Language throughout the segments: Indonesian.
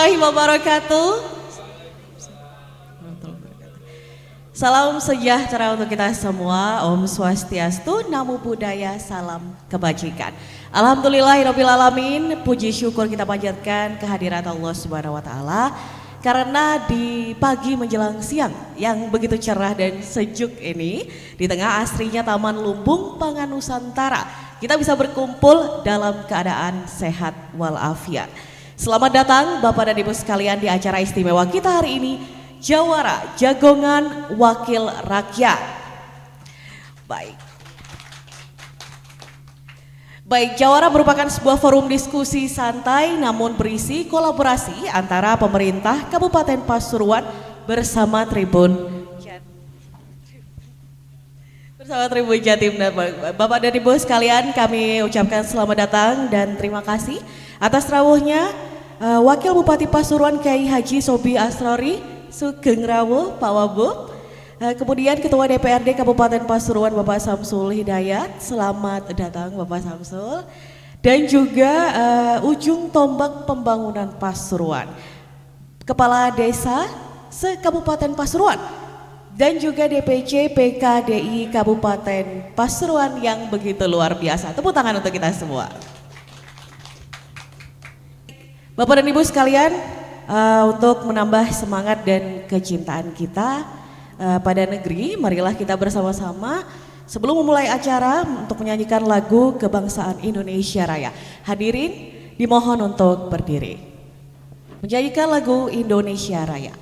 warahmatullahi wabarakatuh. Salam sejahtera untuk kita semua. Om Swastiastu, Namo Buddhaya, salam kebajikan. Alhamdulillahirabbil alamin. Puji syukur kita panjatkan kehadirat Allah Subhanahu wa taala karena di pagi menjelang siang yang begitu cerah dan sejuk ini, di tengah asrinya Taman Lumbung Pangan Nusantara, kita bisa berkumpul dalam keadaan sehat walafiat. Selamat datang Bapak dan Ibu sekalian di acara istimewa kita hari ini, Jawara Jagongan Wakil Rakyat. Baik, Jawara merupakan sebuah forum diskusi santai namun berisi kolaborasi antara pemerintah Kabupaten Pasuruan bersama Tribun Jatim. Bapak dan Ibu sekalian, kami ucapkan selamat datang dan terima kasih atas rawuhnya Wakil Bupati Pasuruan Kiai Haji Sobi Asrori Sugeng Rawuh Pak Wabu, kemudian Ketua DPRD Kabupaten Pasuruan Bapak Samsul Hidayat, selamat datang Bapak Samsul, dan juga ujung tombak pembangunan Pasuruan, Kepala Desa se-Kabupaten Pasuruan, dan juga DPC PKDI Kabupaten Pasuruan yang begitu luar biasa. Tepuk tangan untuk kita semua. Bapak dan Ibu sekalian, untuk menambah semangat dan kecintaan kita pada negeri, marilah kita bersama-sama sebelum memulai acara untuk menyanyikan lagu kebangsaan Indonesia Raya. Hadirin dimohon untuk berdiri menyanyikan lagu Indonesia Raya.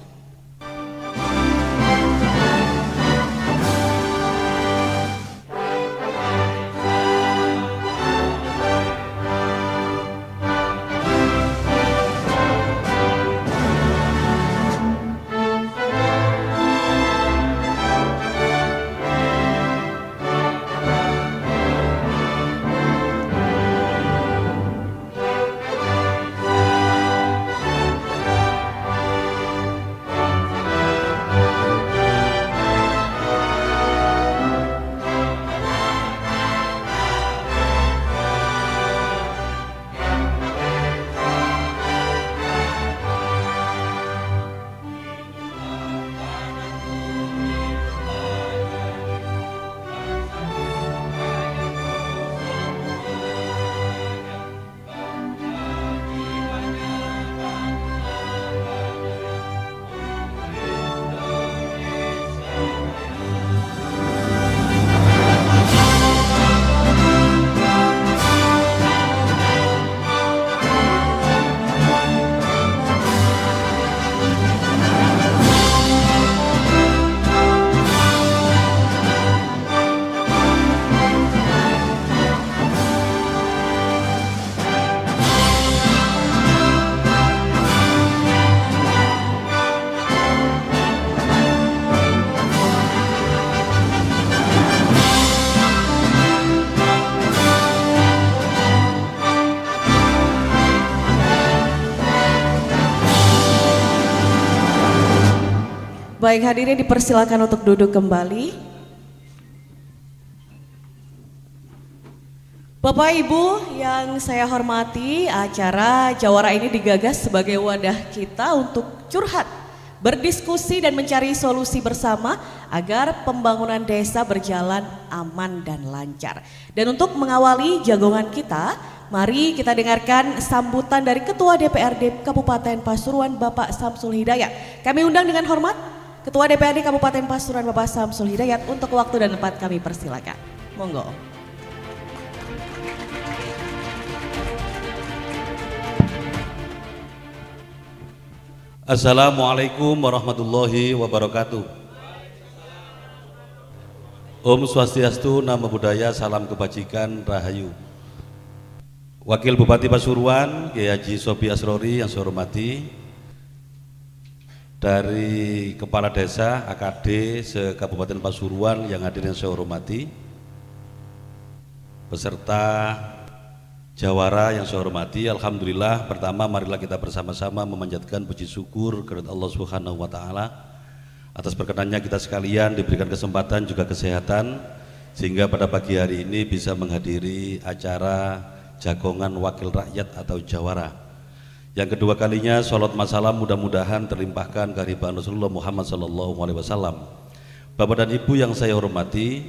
Baik, hadirin dipersilakan untuk duduk kembali. Bapak Ibu yang saya hormati, acara Jawara ini digagas sebagai wadah kita untuk curhat, berdiskusi dan mencari solusi bersama agar pembangunan desa berjalan aman dan lancar. Dan untuk mengawali jagongan kita, mari kita dengarkan sambutan dari Ketua DPRD Kabupaten Pasuruan Bapak Samsul Hidayat. Kami undang dengan hormat Ketua DPRD Kabupaten Pasuruan Bapak Samsul Hidayat, untuk waktu dan tempat kami persilakan. Monggo. Assalamualaikum warahmatullahi wabarakatuh. Om Swastiastu, Namo Buddhaya, salam kebajikan, rahayu. Wakil Bupati Pasuruan Kiai Haji Sobi Asrori yang saya hormati, dari Kepala Desa AKD se-Kabupaten Pasuruan yang hadir yang saya hormati, peserta Jawara yang saya hormati, alhamdulillah, pertama marilah kita bersama-sama memanjatkan puji syukur kepada Allah Subhanahu wa taala atas berkenannya kita sekalian diberikan kesempatan juga kesehatan sehingga pada pagi hari ini bisa menghadiri acara Jagongan Wakil Rakyat atau Jawara Yang kedua kalinya salat masalah mudah-mudahan terlimpahkan kehadiran Rasulullah Muhammad SAW. Bapak dan Ibu yang saya hormati,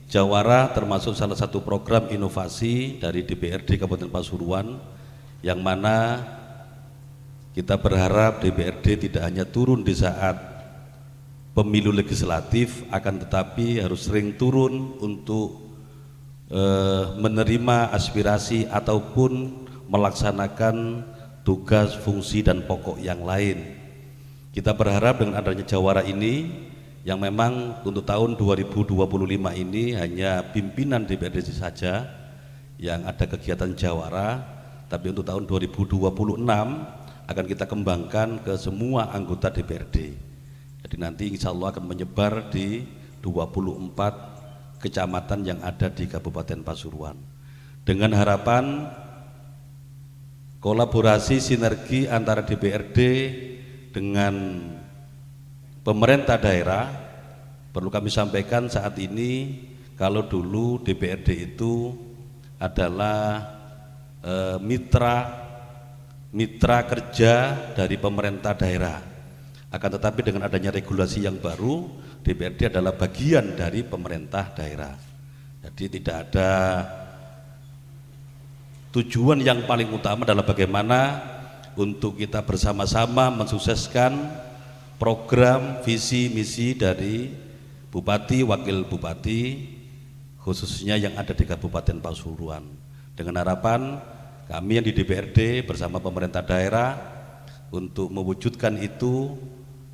Jawara termasuk salah satu program inovasi dari DPRD Kabupaten Pasuruan, yang mana kita berharap DPRD tidak hanya turun di saat pemilu legislatif, akan tetapi harus sering turun untuk menerima aspirasi ataupun melaksanakan tugas, fungsi, dan pokok yang lain. Kita berharap dengan adanya Jawara ini, yang memang untuk tahun 2025 ini hanya pimpinan DPRD saja yang ada kegiatan Jawara, tapi untuk tahun 2026 akan kita kembangkan ke semua anggota DPRD. Jadi nanti insya Allah akan menyebar di 24 kecamatan yang ada di Kabupaten Pasuruan, dengan harapan kolaborasi sinergi antara DPRD dengan pemerintah daerah. Perlu kami sampaikan saat ini, kalau dulu DPRD itu adalah mitra kerja dari pemerintah daerah, akan tetapi dengan adanya regulasi yang baru, DPRD adalah bagian dari pemerintah daerah. Jadi tidak ada tujuan yang paling utama adalah bagaimana untuk kita bersama-sama mensukseskan program visi misi dari Bupati, Wakil Bupati, khususnya yang ada di Kabupaten Pasuruan, dengan harapan kami yang di DPRD bersama pemerintah daerah untuk mewujudkan itu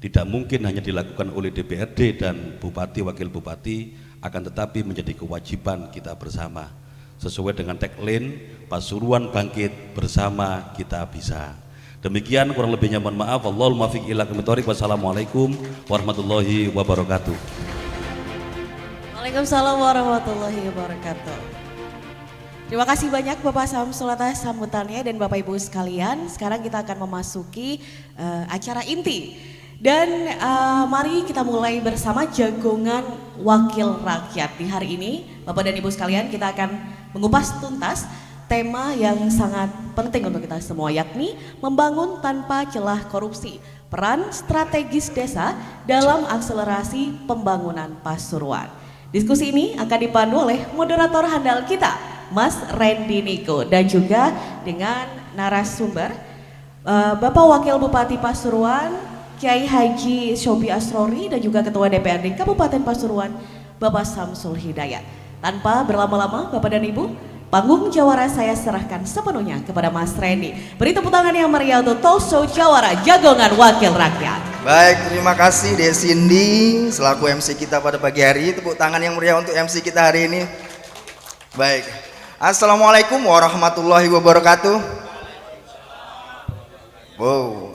tidak mungkin hanya dilakukan oleh DPRD dan Bupati, Wakil Bupati, akan tetapi menjadi kewajiban kita bersama, sesuai dengan tagline Pasuruan bangkit, bersama kita bisa. Demikian kurang lebihnya mohon maaf. Wallahul muwaffiq ila aqwamit thoriq. Wassalamualaikum warahmatullahi wabarakatuh. Waalaikumsalam warahmatullahi wabarakatuh. Terima kasih banyak Bapak Samsul atas sambutannya dan Bapak Ibu sekalian. Sekarang kita akan memasuki acara inti. Dan mari kita mulai bersama jagongan wakil rakyat. Di hari ini Bapak dan Ibu sekalian, kita akan mengupas tuntas tema yang sangat penting untuk kita semua, yakni membangun tanpa celah korupsi, peran strategis desa dalam akselerasi pembangunan Pasuruan. Diskusi ini akan dipandu oleh moderator handal kita, Mas Randy Niko, dan juga dengan narasumber Bapak Wakil Bupati Pasuruan, Kiai Haji Sobi Asrori, dan juga Ketua DPRD Kabupaten Pasuruan, Bapak Samsul Hidayat. Tanpa berlama-lama, Bapak dan Ibu, panggung Jawara saya serahkan sepenuhnya kepada Mas Randy. Beri tepuk tangan yang meriah untuk talk show Jawara Jagongan Wakil Rakyat. Baik, terima kasih Desindi selaku MC kita pada pagi hari. Tepuk tangan yang meriah untuk MC kita hari ini. Baik, Assalamualaikum warahmatullahi wabarakatuh. Wow,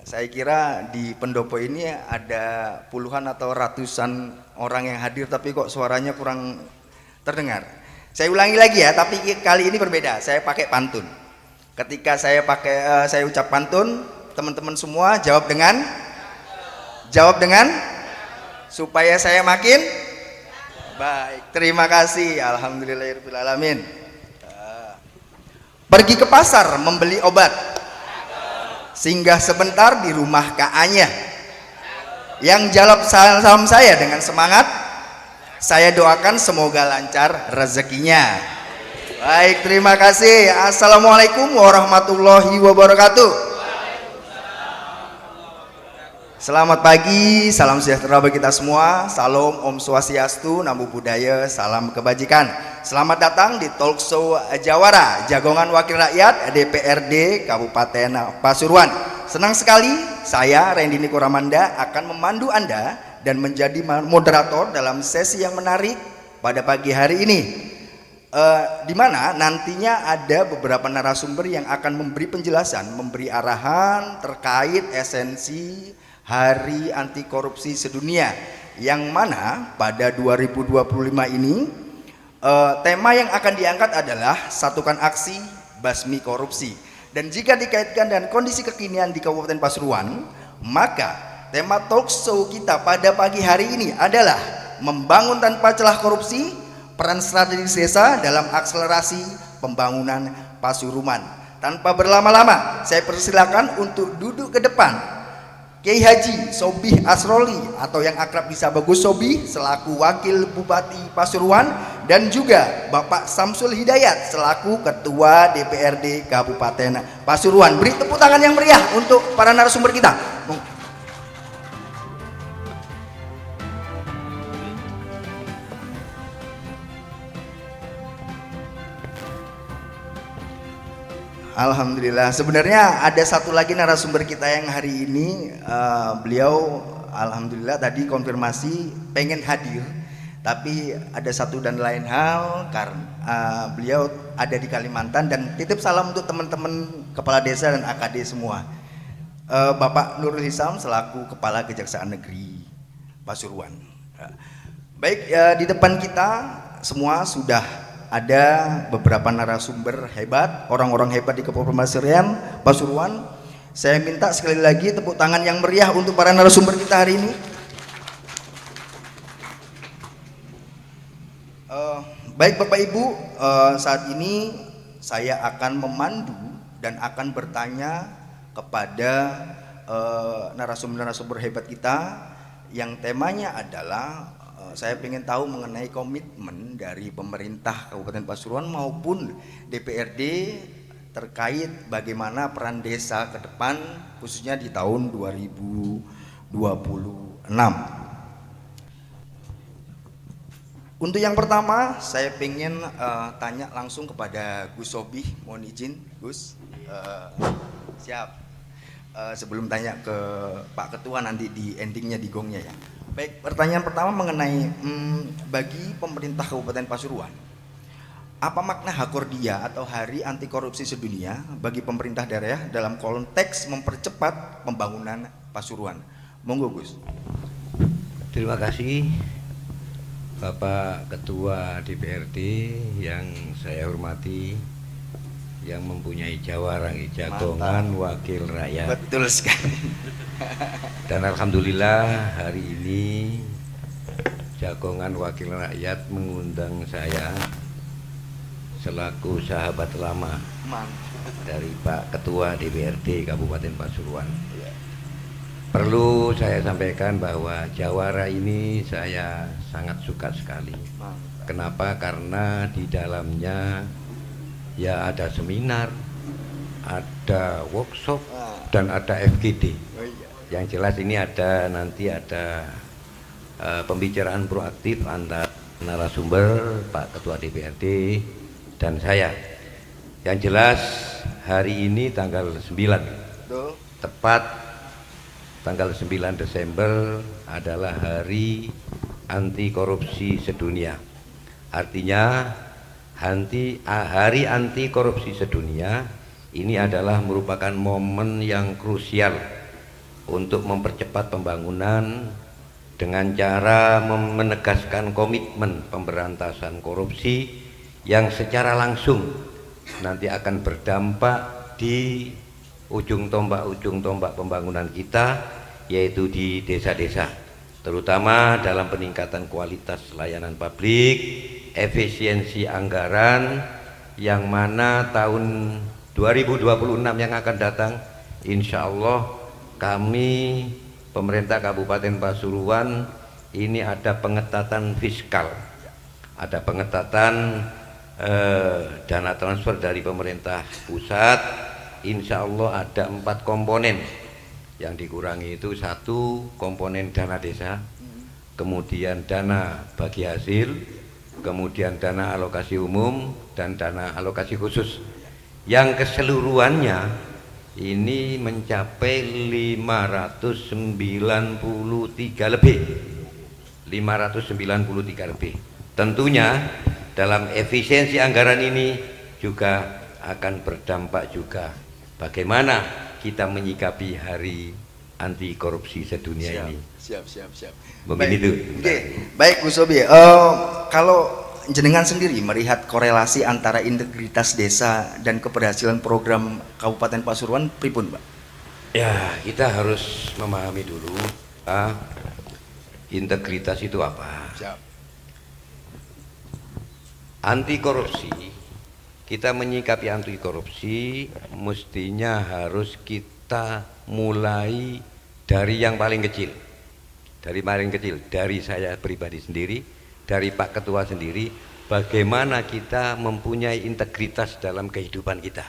saya kira di pendopo ini ada puluhan atau ratusan orang yang hadir, tapi kok suaranya kurang terdengar. Saya ulangi lagi ya, tapi kali ini berbeda. Saya pakai pantun. Ketika saya ucap pantun, teman-teman semua jawab dengan supaya saya makin baik. Terima kasih. Alhamdulillahirabbil alamin. Pergi ke pasar membeli obat, singgah sebentar di rumah Kak-anya. Yang jawab salam saya dengan semangat, saya doakan semoga lancar rezekinya. Baik, terima kasih. Assalamualaikum warahmatullahi wabarakatuh. Selamat pagi, salam sejahtera bagi kita semua. Salam Om Swastiastu, Namo Buddhaya, salam kebajikan. Selamat datang di talk show Jawara Jagongan Wakil Rakyat DPRD Kabupaten Pasuruan. Senang sekali saya Randy Niko Ramanda akan memandu Anda dan menjadi moderator dalam sesi yang menarik pada pagi hari ini, di mana nantinya ada beberapa narasumber yang akan memberi penjelasan, memberi arahan terkait esensi Hari Anti Korupsi Sedunia, yang mana pada 2025 ini tema yang akan diangkat adalah satukan aksi basmi korupsi. Dan jika dikaitkan dengan kondisi kekinian di Kabupaten Pasuruan, maka tema talk show kita pada pagi hari ini adalah membangun tanpa celah korupsi, peran strategis desa dalam akselerasi pembangunan Pasuruan. tanpa berlama-lama, saya persilakan untuk duduk ke depan Kiai Haji Sobih Asroli atau yang akrab disapa Gus Sobih selaku Wakil Bupati Pasuruan, dan juga Bapak Samsul Hidayat selaku Ketua DPRD Kabupaten Pasuruan. Beri tepuk tangan yang meriah untuk para narasumber kita. Alhamdulillah. Sebenarnya ada satu lagi narasumber kita yang hari ini beliau alhamdulillah tadi konfirmasi pengen hadir, tapi ada satu dan lain hal karena beliau ada di Kalimantan, dan titip salam untuk teman-teman kepala desa dan AKD semua. Bapak Nurul Hisam selaku Kepala Kejaksaan Negeri Pasuruan. Baik, di depan kita semua sudah ada beberapa narasumber hebat, orang-orang hebat di Kabupaten Pasuruan. Saya minta sekali lagi tepuk tangan yang meriah untuk para narasumber kita hari ini. Baik Bapak Ibu, saat ini saya akan memandu dan akan bertanya kepada narasumber-narasumber hebat kita yang temanya adalah saya ingin tahu mengenai komitmen dari pemerintah Kabupaten Pasuruan maupun DPRD terkait bagaimana peran desa ke depan khususnya di tahun 2026. Untuk yang pertama saya ingin tanya langsung kepada Gus Sobih, mohon izin Gus. Siap. Sebelum tanya ke Pak Ketua nanti di endingnya di gongnya ya. Baik, pertanyaan pertama mengenai bagi pemerintah Kabupaten Pasuruan, apa makna Hakordia atau Hari Anti Korupsi Sedunia bagi pemerintah daerah dalam konteks mempercepat pembangunan Pasuruan? Monggo Gus. Terima kasih Bapak Ketua DPRD yang saya hormati, yang mempunyai jawara jagongan wakil rakyat. Betul sekali. Dan alhamdulillah hari ini jagongan wakil rakyat mengundang saya selaku sahabat lama dari Pak Ketua DPRD Kabupaten Pasuruan. Perlu saya sampaikan bahwa jawara ini saya sangat suka sekali. Kenapa? Karena di dalamnya ya ada seminar, ada workshop, dan ada FGD. Yang jelas ini nanti ada pembicaraan proaktif antara narasumber Pak Ketua DPRD dan saya. Yang jelas hari ini tanggal 9, tepat tanggal 9 Desember adalah Hari Anti Korupsi Sedunia. Artinya Hari Anti Korupsi Sedunia ini adalah merupakan momen yang krusial untuk mempercepat pembangunan dengan cara menegaskan komitmen pemberantasan korupsi yang secara langsung nanti akan berdampak di ujung tombak pembangunan kita, yaitu di desa-desa, terutama dalam peningkatan kualitas layanan publik, efisiensi anggaran, yang mana tahun 2026 yang akan datang insya Allah kami pemerintah Kabupaten Pasuruan ini ada pengetatan fiskal, ada pengetatan dana transfer dari pemerintah pusat. Insya Allah ada 4 komponen yang dikurangi, itu 1 komponen dana desa, kemudian dana bagi hasil, kemudian dana alokasi umum, dan dana alokasi khusus, yang keseluruhannya ini mencapai 593 lebih. Tentunya dalam efisiensi anggaran ini juga akan berdampak juga bagaimana kita menyikapi Hari Anti Korupsi Sedunia ini. Siap. Mungkin Baik, itu. Oke. Baik Gus Sobih, kalau jenengan sendiri melihat korelasi antara integritas desa dan keberhasilan program Kabupaten Pasuruan pripun, Pak? Ya, kita harus memahami dulu integritas itu apa. Siap. Anti korupsi kita menyikapi anti korupsi mestinya harus kita mulai dari yang paling kecil. Dari saya pribadi sendiri, dari Pak Ketua sendiri, bagaimana kita mempunyai integritas dalam kehidupan kita,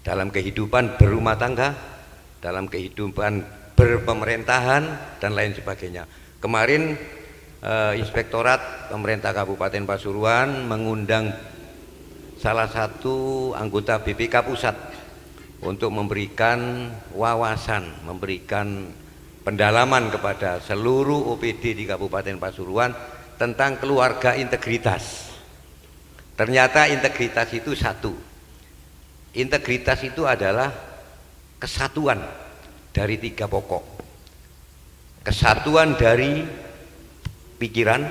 dalam kehidupan berumah tangga, dalam kehidupan berpemerintahan dan lain sebagainya. Kemarin Inspektorat Pemerintah Kabupaten Pasuruan mengundang salah satu anggota BPK Pusat untuk memberikan wawasan, memberikan pendalaman kepada seluruh OPD di Kabupaten Pasuruan tentang keluarga integritas. Ternyata integritas itu satu. Integritas itu adalah kesatuan dari 3 pokok. Kesatuan dari pikiran,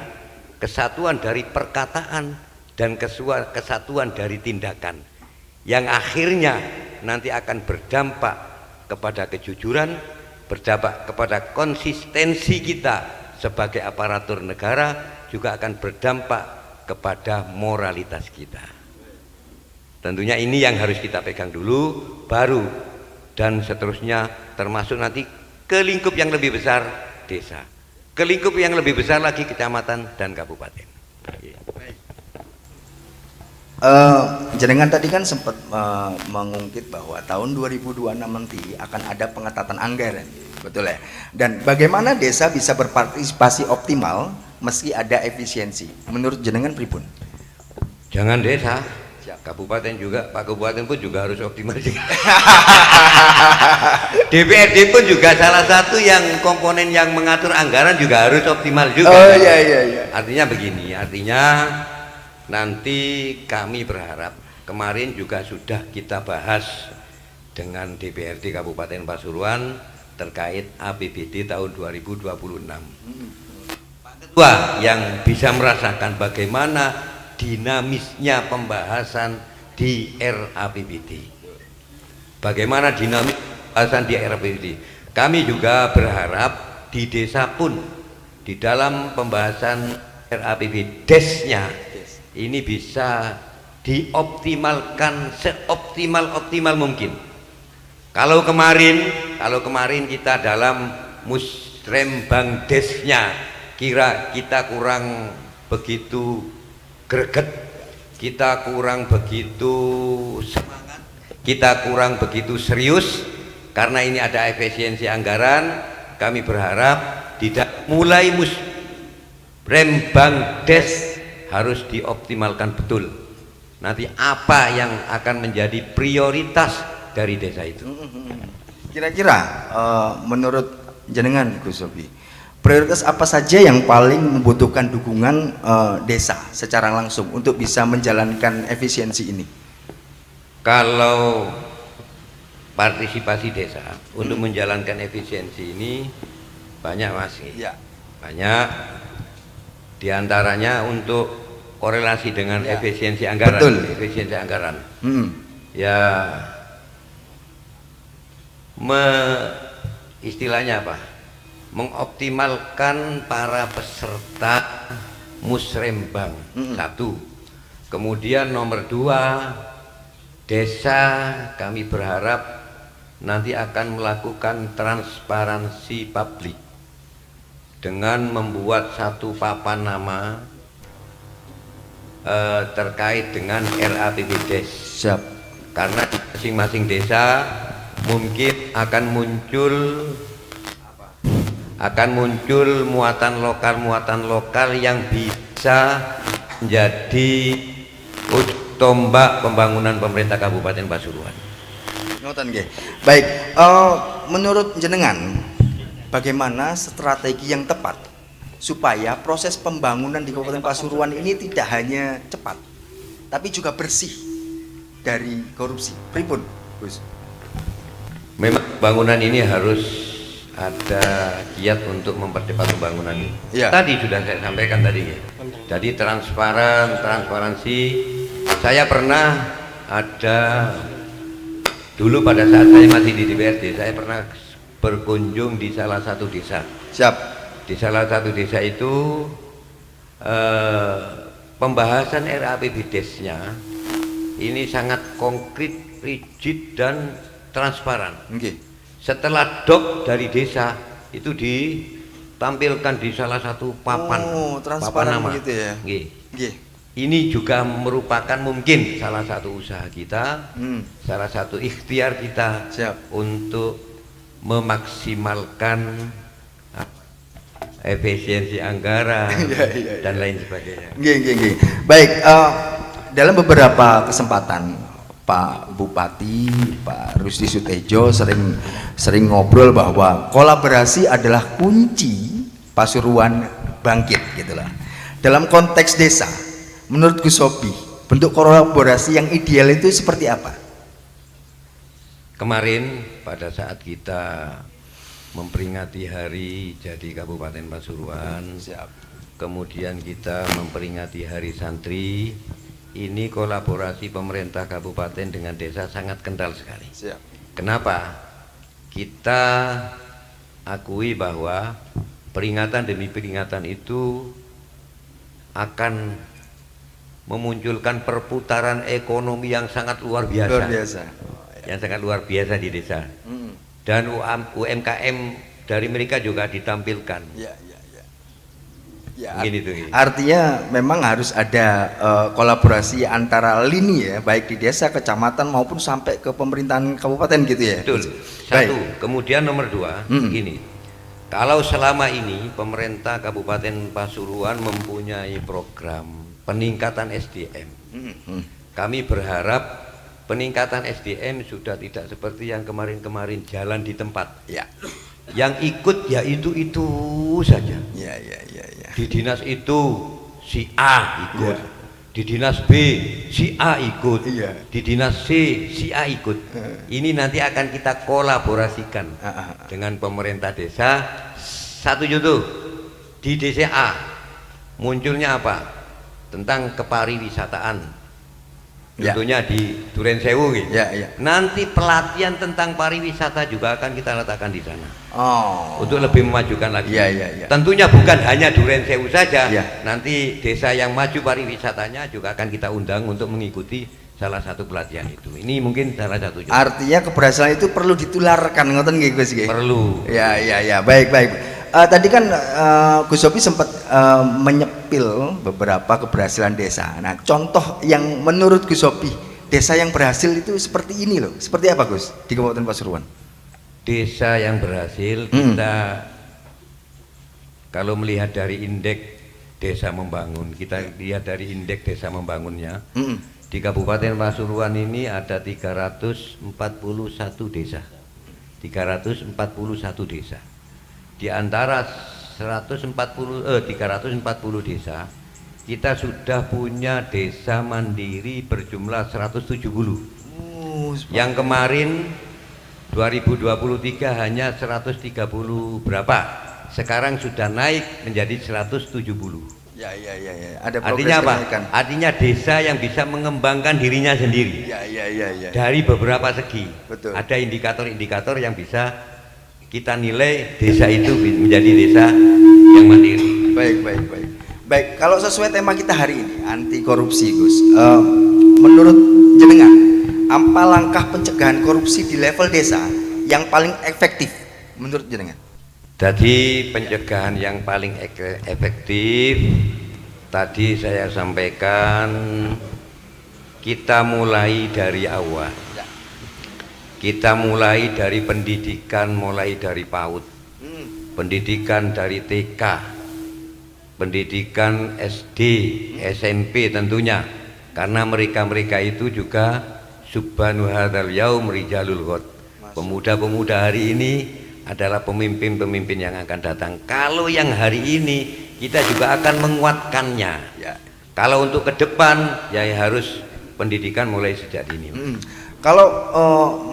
kesatuan dari perkataan, dan kesatuan dari tindakan yang akhirnya nanti akan berdampak kepada kejujuran, berdampak kepada konsistensi kita sebagai aparatur negara, juga akan berdampak kepada moralitas kita. Tentunya ini yang harus kita pegang dulu, baru dan seterusnya, termasuk nanti ke lingkup yang lebih besar desa, ke lingkup yang lebih besar lagi kecamatan dan kabupaten. Jenengan tadi kan sempat mengungkit bahwa tahun 2026 nanti akan ada pengetatan anggaran, betul ya? Dan bagaimana desa bisa berpartisipasi optimal meski ada efisiensi? Menurut jenengan pripun? Jangan desa, kabupaten juga, Pak Kabupaten pun juga harus optimal juga. DPRD pun juga salah satu yang komponen yang mengatur anggaran juga harus optimal juga. Oh iya. Artinya begini, artinya nanti kami berharap, kemarin juga sudah kita bahas dengan DPRD Kabupaten Pasuruan terkait APBD tahun 2026. Pak Ketua yang bisa merasakan bagaimana dinamisnya pembahasan di RAPBD. Bagaimana dinamis pembahasan di RAPBD. Kami juga berharap di desa pun di dalam pembahasan RAPBD desnya ini bisa dioptimalkan seoptimal mungkin. Kalau kemarin kita dalam musrembang desnya kira kita kurang begitu greget, kita kurang begitu semangat, kita kurang begitu serius karena ini ada efisiensi anggaran. Kami berharap tidak mulai musrembang des harus dioptimalkan betul. Nanti apa yang akan menjadi prioritas dari desa itu? Kira-kira menurut jenengan Gus Sobi, prioritas apa saja yang paling membutuhkan dukungan desa secara langsung untuk bisa menjalankan efisiensi ini? Kalau partisipasi desa untuk menjalankan efisiensi ini banyak masih, banyak diantaranya untuk korelasi dengan efisiensi anggaran. Betul. Efisiensi anggaran. Ya, istilahnya apa? Mengoptimalkan para peserta musrembang. Satu. Kemudian nomor 2, desa kami berharap nanti akan melakukan transparansi publik dengan membuat satu papan nama terkait dengan RAPBD. Siap. Karena masing-masing desa mungkin akan muncul muatan lokal yang bisa menjadi tombak pembangunan pemerintah Kabupaten Pasuruan. Ngoten nggih. Baik, menurut jenengan bagaimana strategi yang tepat supaya proses pembangunan di Kabupaten Pasuruan ini tidak hanya cepat tapi juga bersih dari korupsi? Pripun, Gus? Memang bangunan ini harus ada giat untuk mempercepat pembangunan ini. Ya. Tadi sudah saya sampaikan tadi ya. Jadi transparansi. Saya pernah ada dulu pada saat saya masih di DPRD, saya pernah berkunjung di salah satu desa. Siap. Di salah satu desa itu pembahasan RAPBD-nya ini sangat konkret, rigid dan transparan. Nggih. Setelah dok dari desa itu ditampilkan di salah satu papan, transparan papan nama. begitu ya. Nggih. Nggih. Ini juga merupakan mungkin salah satu usaha kita, salah satu ikhtiar kita Siap. untuk memaksimalkan efisiensi anggaran dan lain sebagainya. Nggih, nggih, nggih. Baik, dalam beberapa kesempatan Pak Bupati, Pak Rusdi Sutejo sering ngobrol bahwa kolaborasi adalah kunci Pasuruan bangkit gitulah. Dalam konteks desa, menurut Gus Sobi, bentuk kolaborasi yang ideal itu seperti apa? Kemarin pada saat kita memperingati hari jadi Kabupaten Pasuruan, kemudian kita memperingati hari santri, ini kolaborasi pemerintah kabupaten dengan desa sangat kental sekali. Kenapa? Kita akui bahwa peringatan demi peringatan itu akan memunculkan perputaran ekonomi yang sangat luar biasa. Luar biasa. Yang sangat luar biasa di desa. Dan UMKM dari mereka juga ditampilkan. Ya, Begini tuh. artinya memang harus ada kolaborasi antara lini ya, baik di desa, kecamatan maupun sampai ke pemerintahan kabupaten gitu ya. Betul. Satu. Kemudian nomor dua, gini. Kalau selama ini pemerintah Kabupaten Pasuruan mempunyai program peningkatan SDM, kami berharap peningkatan SDM sudah tidak seperti yang kemarin-kemarin jalan di tempat. Ya. Yang ikut ya itu saja. Ya. Di dinas itu si A ikut, di dinas B si A ikut, di dinas C si A ikut. Ini nanti akan kita kolaborasikan dengan pemerintah desa. Satu contoh, di desa A munculnya apa? Tentang kepariwisataan. Contohnya di Duren Sewu gitu. Nanti pelatihan tentang pariwisata juga akan kita letakkan di sana. Untuk lebih memajukan lagi. Tentunya bukan hanya Duren Sewu saja. Nanti desa yang maju pariwisatanya juga akan kita undang untuk mengikuti salah satu pelatihan itu. Ini mungkin salah satu contoh. Artinya keberhasilan itu perlu ditularkan, ngoten nggih Gus nggih? Perlu. Ya, baik. Tadi kan Gus Sobi sempat menyepil beberapa keberhasilan desa. Nah, contoh yang menurut Gus Sobi desa yang berhasil itu seperti ini loh. Seperti apa Gus di Kabupaten Pasuruan? Desa yang berhasil kita kalau melihat dari indeks desa membangun, kita lihat dari indeks desa membangunnya. Di Kabupaten Pasuruan ini ada 341 desa. 341 desa. Di antara 340 desa, kita sudah punya desa mandiri berjumlah 170. Yang kemarin 2023 hanya 130 berapa? Sekarang sudah naik menjadi 170. Ya. Ada artinya apa? kenaikan. Artinya desa yang bisa mengembangkan dirinya sendiri. Ya. Dari beberapa segi. Betul. Ada indikator-indikator yang bisa kita nilai desa itu menjadi desa yang mandiri. Baik, kalau sesuai tema kita hari ini, anti korupsi Gus, menurut jenengan apa langkah pencegahan korupsi di level desa yang paling efektif menurut jenengan? Jadi pencegahan yang paling efektif tadi saya sampaikan, kita mulai dari awal. Kita mulai dari pendidikan, mulai dari PAUD, pendidikan dari TK, pendidikan SD, SMP tentunya, karena mereka itu juga subhanu hadzal yaum rijalul ghad. Pemuda-pemuda hari ini adalah pemimpin-pemimpin yang akan datang. Kalau yang hari ini kita juga akan menguatkannya. Kalau untuk ke depan ya harus pendidikan mulai sejak dini. Kalau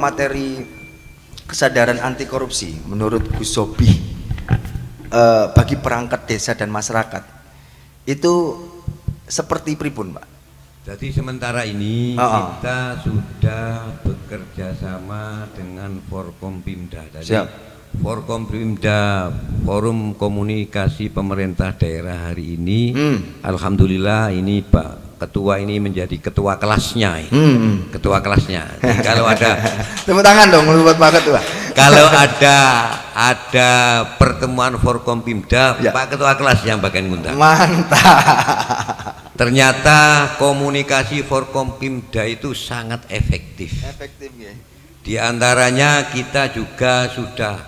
materi kesadaran anti korupsi menurut Gus Sobi bagi perangkat desa dan masyarakat itu seperti pripun, Pak? Jadi sementara ini kita sudah bekerja sama dengan Forkompimda. Forkompimda, Forum Komunikasi Pemerintah Daerah hari ini, alhamdulillah ini Pak Ketua ini menjadi ketua kelasnya, ketua kelasnya. Jadi kalau ada Tepuk tangan dong buat Pak Ketua. kalau ada pertemuan Forkompimda, Ya. Pak Ketua kelas yang bagian ngundang. Mantap. Ternyata komunikasi Forkompimda itu sangat efektif. Efektif ya. Di antaranya kita juga sudah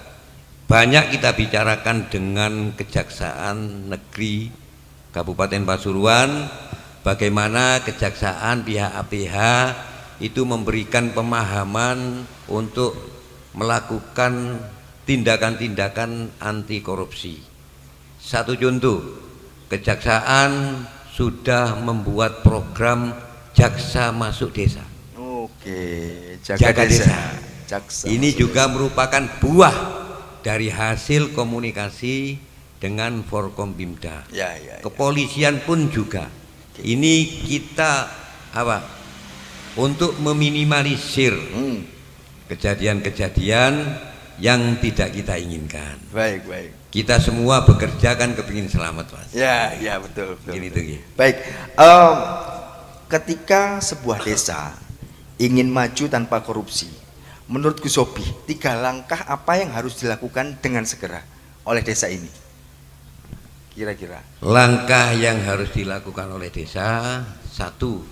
banyak kita bicarakan dengan Kejaksaan Negeri Kabupaten Pasuruan, bagaimana kejaksaan pihak APH itu memberikan pemahaman untuk melakukan tindakan-tindakan anti korupsi. Satu contoh, kejaksaan sudah membuat program Jaksa Masuk Desa. Oke, Jaga desa. Jaksa Ini masuk juga merupakan buah dari hasil komunikasi dengan Forkompimda. Ya, ya, ya. Kepolisian pun juga. Ini kita untuk meminimalisir kejadian-kejadian yang tidak kita inginkan. Baik, baik. Kita semua bekerja kan kepingin selamat, Mas. Ya, ya, betul, betul. Gini betul. tuh, Gi. Baik, ketika sebuah desa ingin maju tanpa korupsi, menurut Gus Sobi, 3 langkah apa yang harus dilakukan dengan segera oleh desa ini? Kira-kira. Langkah yang harus dilakukan oleh desa, satu,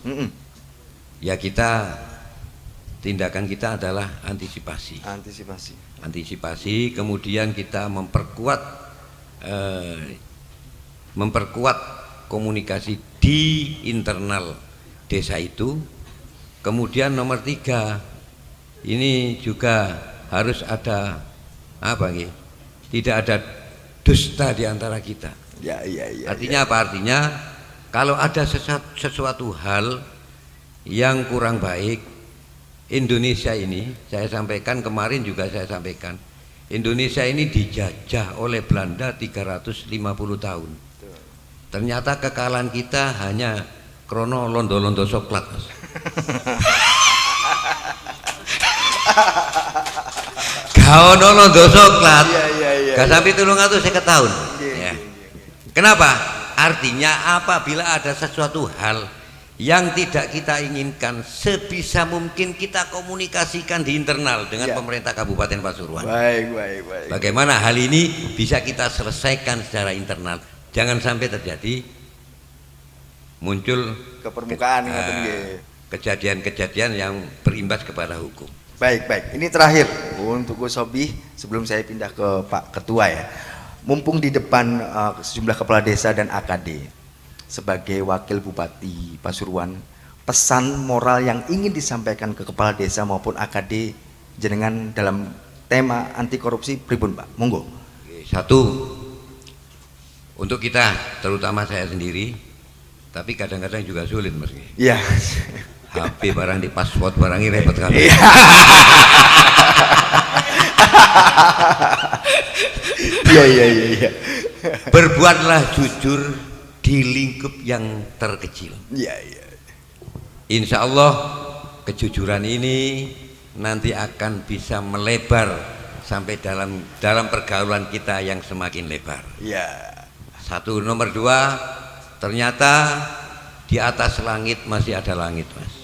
ya tindakan kita adalah antisipasi. Antisipasi, kemudian kita memperkuat komunikasi di internal desa itu. Kemudian nomor 3, ini juga harus ada tidak ada dusta di antara kita. Ya, ya, ya. Artinya apa? Artinya kalau ada sesuatu hal yang kurang baik, Indonesia ini, saya sampaikan kemarin juga saya sampaikan, Indonesia ini dijajah oleh Belanda 350 tahun. Ternyata kekalahan kita hanya krono londo-londo soklat, Mas. Kau londo soklat, gak sampai 350 tahun. Ya. Kenapa? Artinya apabila ada sesuatu hal yang tidak kita inginkan, sebisa mungkin kita komunikasikan di internal dengan pemerintah Kabupaten Pasuruan. Baik. Bagaimana hal ini bisa kita selesaikan secara internal. Jangan sampai terjadi muncul ke permukaan kejadian-kejadian yang berimbas kepada hukum. Baik. Ini terakhir untuk Gus Sobi sebelum saya pindah ke Pak Ketua ya. Mumpung di depan sejumlah kepala desa dan AKD, sebagai wakil Bupati Pasuruan, pesan moral yang ingin disampaikan ke kepala desa maupun AKD jenengan dalam tema anti korupsi pripun, Pak? Monggo. Satu, untuk kita, terutama saya sendiri, tapi kadang-kadang juga sulit, Mas. Iya. HP barang di password barangnya repot kali. Iya. Berbuatlah jujur di lingkup yang terkecil. Iya. Insya Allah kejujuran ini nanti akan bisa melebar sampai dalam pergaulan kita yang semakin lebar. Iya. Satu, nomor 2, ternyata di atas langit masih ada langit, Mas.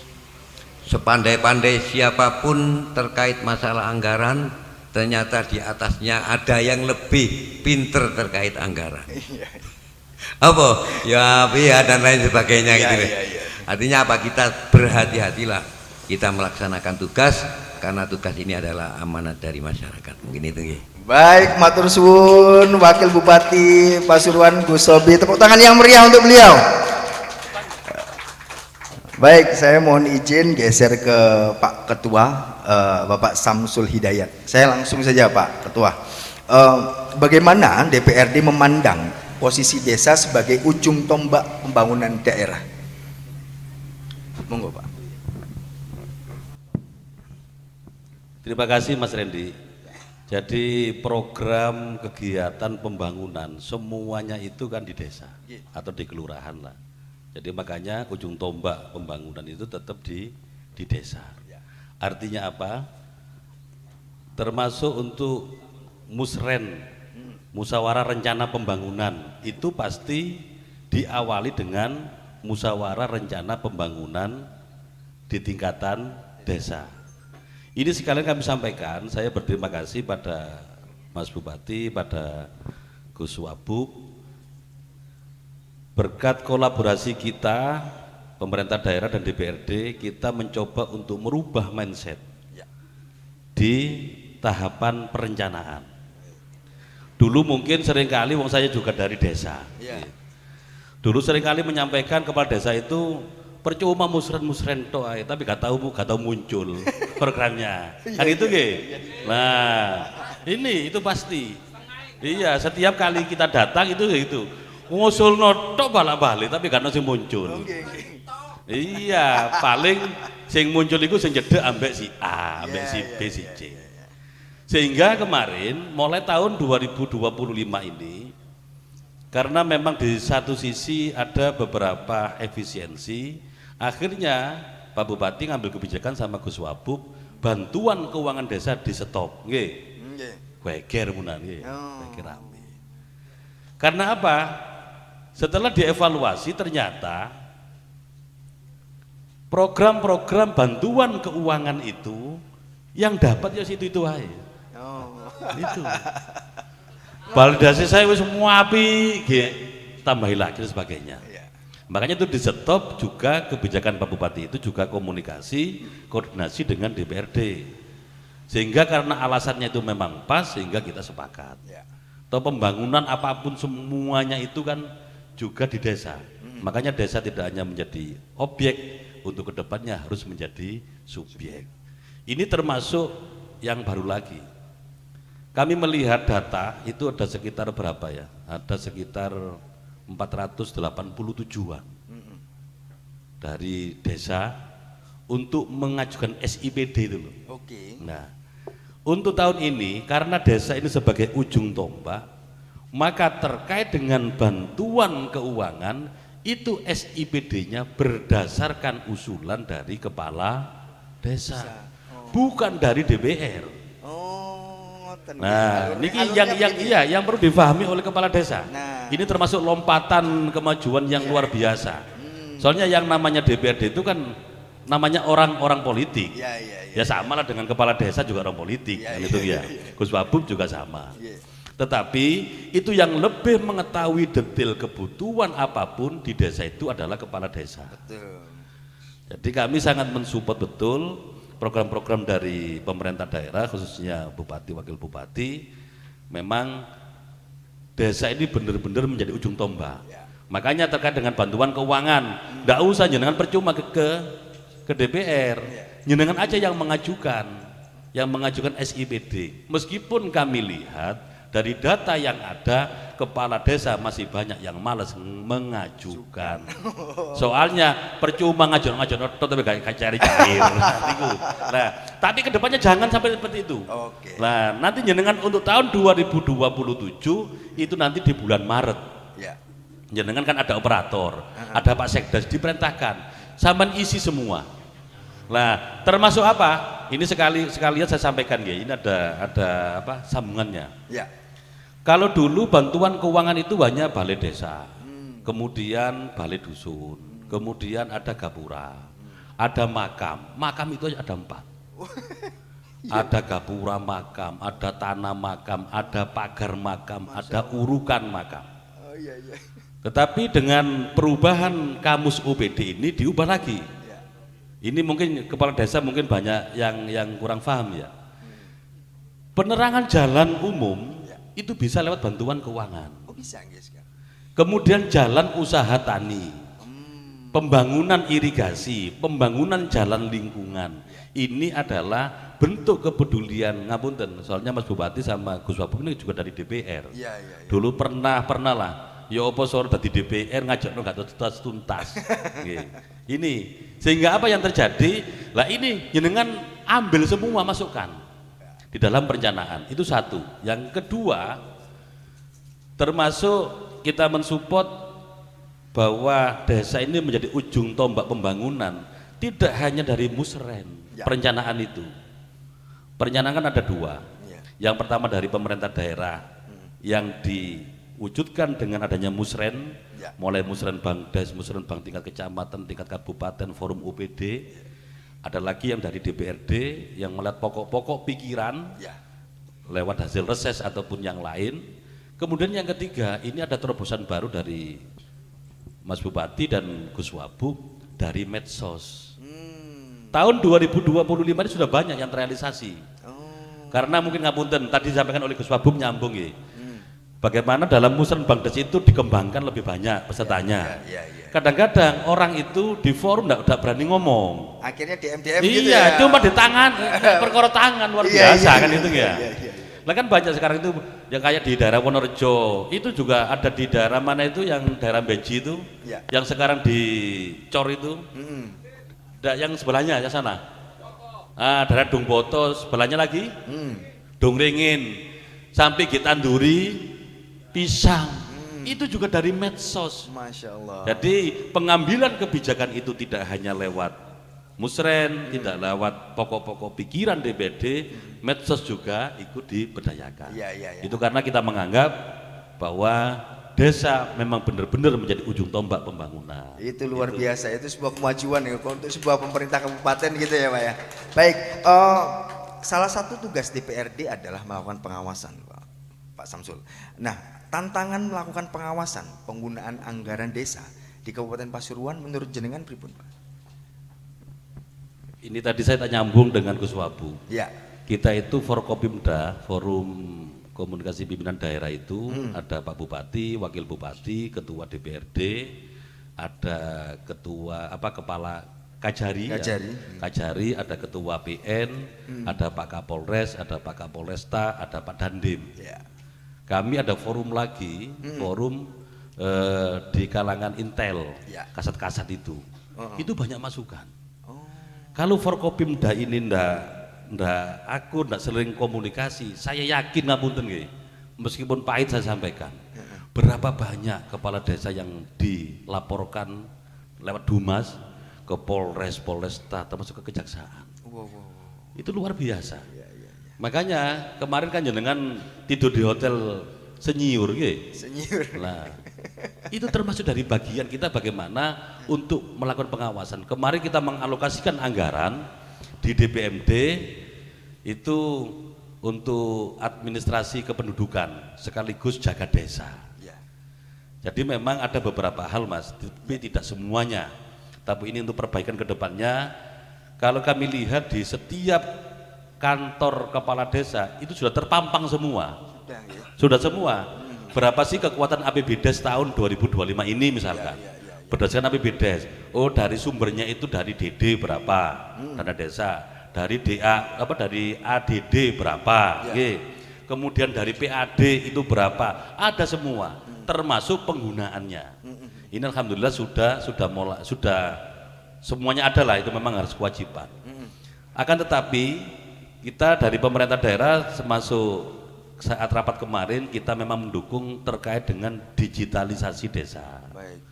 Sepandai-pandai siapapun terkait masalah anggaran, ternyata di atasnya ada yang lebih pinter terkait anggaran. Apa? Ya, dan lain sebagainya gitu. Artinya apa? Kita berhati-hatilah kita melaksanakan tugas, karena tugas ini adalah amanat dari masyarakat. Mungkin itu ya. Baik, matur suwun Wakil Bupati Pasuruan Gus Sobi. Tepuk tangan yang meriah untuk beliau. Baik, saya mohon izin geser ke Pak Ketua, Bapak Samsul Hidayat. Saya langsung saja Pak Ketua. Bagaimana DPRD memandang posisi desa sebagai ujung tombak pembangunan daerah? Monggo Pak. Terima kasih Mas Randy. Jadi program kegiatan pembangunan semuanya itu kan di desa atau di kelurahan lah. Jadi makanya ujung tombak pembangunan itu tetap di desa. Artinya apa? Termasuk untuk musren, musyawarah rencana pembangunan itu pasti diawali dengan musyawarah rencana pembangunan di tingkatan desa. Ini sekalian kami sampaikan, saya berterima kasih pada Mas Bupati, pada Gus Wabub. Berkat kolaborasi kita, pemerintah daerah dan DPRD, kita mencoba untuk merubah mindset di tahapan perencanaan. Dulu mungkin seringkali, wong saya juga dari desa. Dulu seringkali menyampaikan kepala desa itu percuma musren toh, tapi gak tahu muncul programnya. Kan itu nggih. Nah, ini itu pasti. Iya, setiap kali kita datang itu gitu. Ngusul tok balik-balik tapi gak ono sing muncul. Iya, paling sing muncul itu sing jedek ambek si A, ambek si B, si C. Sehingga kemarin mulai tahun 2025 ini, karena memang di satu sisi ada beberapa efisiensi, akhirnya Pak Bupati ngambil kebijakan sama Gus Wabub, bantuan keuangan desa di stop. Nggih. Weger munan nggih. Weger rame. Karena apa? Setelah dievaluasi ternyata program-program bantuan keuangan itu yang dapat ya situ-itu aja. Itu. Validasi saya wis semua api, tambahi lagi dan sebagainya. Makanya itu di stop juga kebijakan Pak Bupati itu juga komunikasi, koordinasi dengan DPRD. Sehingga karena alasannya itu memang pas sehingga kita sepakat. Atau pembangunan apapun semuanya itu kan juga di desa. Makanya desa tidak hanya menjadi objek, untuk kedepannya harus menjadi subjek. Ini termasuk yang baru lagi. Kami melihat data itu ada sekitar berapa ya? Ada sekitar 487-an dari desa untuk mengajukan SIPD itu loh. Nah, untuk tahun ini karena desa ini sebagai ujung tombak, maka terkait dengan bantuan keuangan itu SIPD-nya berdasarkan usulan dari kepala desa, bukan dari DPR. Nah, ini yang perlu difahami oleh kepala desa. Ini termasuk lompatan kemajuan yang luar biasa. Soalnya yang namanya DPRD itu kan namanya orang-orang politik. Ya sama lah dengan kepala desa juga orang politik, itu ya. Gus Wabub juga sama. Tetapi itu yang lebih mengetahui detail kebutuhan apapun di desa itu adalah kepala desa. Jadi kami sangat mensupport betul program-program dari pemerintah daerah, khususnya bupati, wakil bupati. Memang desa ini benar-benar menjadi ujung tombak. Makanya terkait dengan bantuan keuangan, tidak usah jenengan percuma ke DPR, jenengan aja yang mengajukan SIPD. Meskipun kami lihat dari data yang ada, kepala desa masih banyak yang malas mengajukan. Soalnya percuma ngajukan tapi gak cari cair. Nah, tapi kedepannya jangan sampai seperti itu. Nah, nanti jenengan untuk tahun 2027 itu nanti di bulan Maret. Jenengan kan ada operator, ada Pak Sekdas, diperintahkan sampean isi semua. Nah, termasuk apa? Ini sekalian saya sampaikan ya. Ini ada apa sambungannya. Kalau dulu bantuan keuangan itu hanya balai desa, kemudian balai dusun, kemudian ada gapura, ada makam itu ada 4. Ada gapura makam, ada tanah makam, ada pagar makam, ada urukan makam. Tetapi dengan perubahan kamus OPD ini diubah lagi. Ini mungkin kepala desa mungkin banyak yang kurang paham ya. Penerangan jalan umum itu bisa lewat bantuan keuangan. Kemudian jalan usaha tani, pembangunan irigasi, pembangunan jalan lingkungan. Ini adalah bentuk kepedulian ngapunten. Soalnya Mas Bupati sama Gus Wabub ini juga dari DPR. Dulu pernah lah. Ya apa sore dari DPR ngajakno gak tuntas. Ini sehingga apa yang terjadi? Lah ini jenengan ambil semua masukan di dalam perencanaan, itu satu. Yang kedua, termasuk kita mensupport bahwa desa ini menjadi ujung tombak pembangunan, tidak hanya dari musren perencanaan itu. Perencanaan kan ada 2. Yang pertama dari pemerintah daerah yang diwujudkan dengan adanya musren, Ya. mulai musren Bangdes, musren Bang tingkat kecamatan, tingkat kabupaten, forum UPD, ada lagi yang dari DPRD yang melihat pokok-pokok pikiran Ya. lewat hasil reses ataupun yang lain. Kemudian yang ketiga, ini ada terobosan baru dari Mas Bupati dan Gus Wabub dari medsos. Tahun 2025 ini sudah banyak yang terrealisasi. Karena mungkin ngapunten tadi disampaikan oleh Gus Wabub nyambung ya. Bagaimana dalam musren Bangdes itu dikembangkan lebih banyak pesertanya. Kadang-kadang orang itu di forum enggak berani ngomong. Akhirnya DM gitu Iya, ya. cuma di tangan, perkara tangan luar Iya, biasa iya, kan iya, itu iya, ya. iya, iya. Lah kan banyak sekarang itu yang kayak di daerah Wonorejo, itu juga ada di daerah mana itu yang daerah Beji itu, Ya. yang sekarang di Cor itu, yang sebelahnya ya sana. Daerah Dungboto, sebelahnya lagi, Dongringin, sampai Gitanduri, Pisang, itu juga dari medsos. Masya Allah. Jadi pengambilan kebijakan itu tidak hanya lewat musren, tidak lewat pokok-pokok pikiran DPD, medsos juga ikut diberdayakan. Iya, iya, iya. Itu karena kita menganggap bahwa desa memang benar-benar menjadi ujung tombak pembangunan. Itu luar biasa, itu sebuah kemajuan ya untuk sebuah pemerintah kabupaten gitu ya Pak ya. Baik, salah satu tugas DPRD adalah melakukan pengawasan Pak Samsul. Nah, tantangan melakukan pengawasan penggunaan anggaran desa di Kabupaten Pasuruan menurut jenengan pripun Pak? Ini tadi saya tak nyambung dengan Gus Wabu. Ya. Kita itu Forkopimda, Forum Komunikasi Pimpinan Daerah itu ada Pak Bupati, Wakil Bupati, Ketua DPRD, ada Ketua Kepala Kajari, Kajari. Ya. Kajari, ada Ketua PN, ada Pak Kapolres, ada Pak Kapolresta, ada Pak Dandim. Ya. Kami ada forum lagi, forum di kalangan Intel, Ya. kasat-kasat itu banyak masukan. Kalau Forkopimda ini ndak sering komunikasi, saya yakin ngapunten nggih. Meskipun pahit saya sampaikan. Berapa banyak kepala desa yang dilaporkan lewat Dumas ke Polres, Polresta termasuk ke Kejaksaan. Itu luar biasa. Makanya kemarin kan jenengan tidur di hotel Senyiur nggih. Senyiur. Nah, itu termasuk dari bagian kita bagaimana untuk melakukan pengawasan. Kemarin kita mengalokasikan anggaran di DPMD itu untuk administrasi kependudukan sekaligus jaga desa. Ya. Jadi memang ada beberapa hal Mas, tapi tidak semuanya. Tapi ini untuk perbaikan ke depannya. Kalau kami lihat di setiap kantor kepala desa itu sudah terpampang semua. Sudah ya. Sudah semua. Berapa sih kekuatan APBDes tahun 2025 ini misalkan? Berdasarkan APBDes. Oh, dari sumbernya itu dari DD berapa? Dana desa. Dari dari ADD berapa? Oke. Kemudian dari PAD itu berapa? Ada semua, termasuk penggunaannya. Ini alhamdulillah sudah semuanya ada lah, itu memang harus kewajiban. Akan tetapi kita dari pemerintah daerah termasuk saat rapat kemarin kita memang mendukung terkait dengan digitalisasi desa. Baik.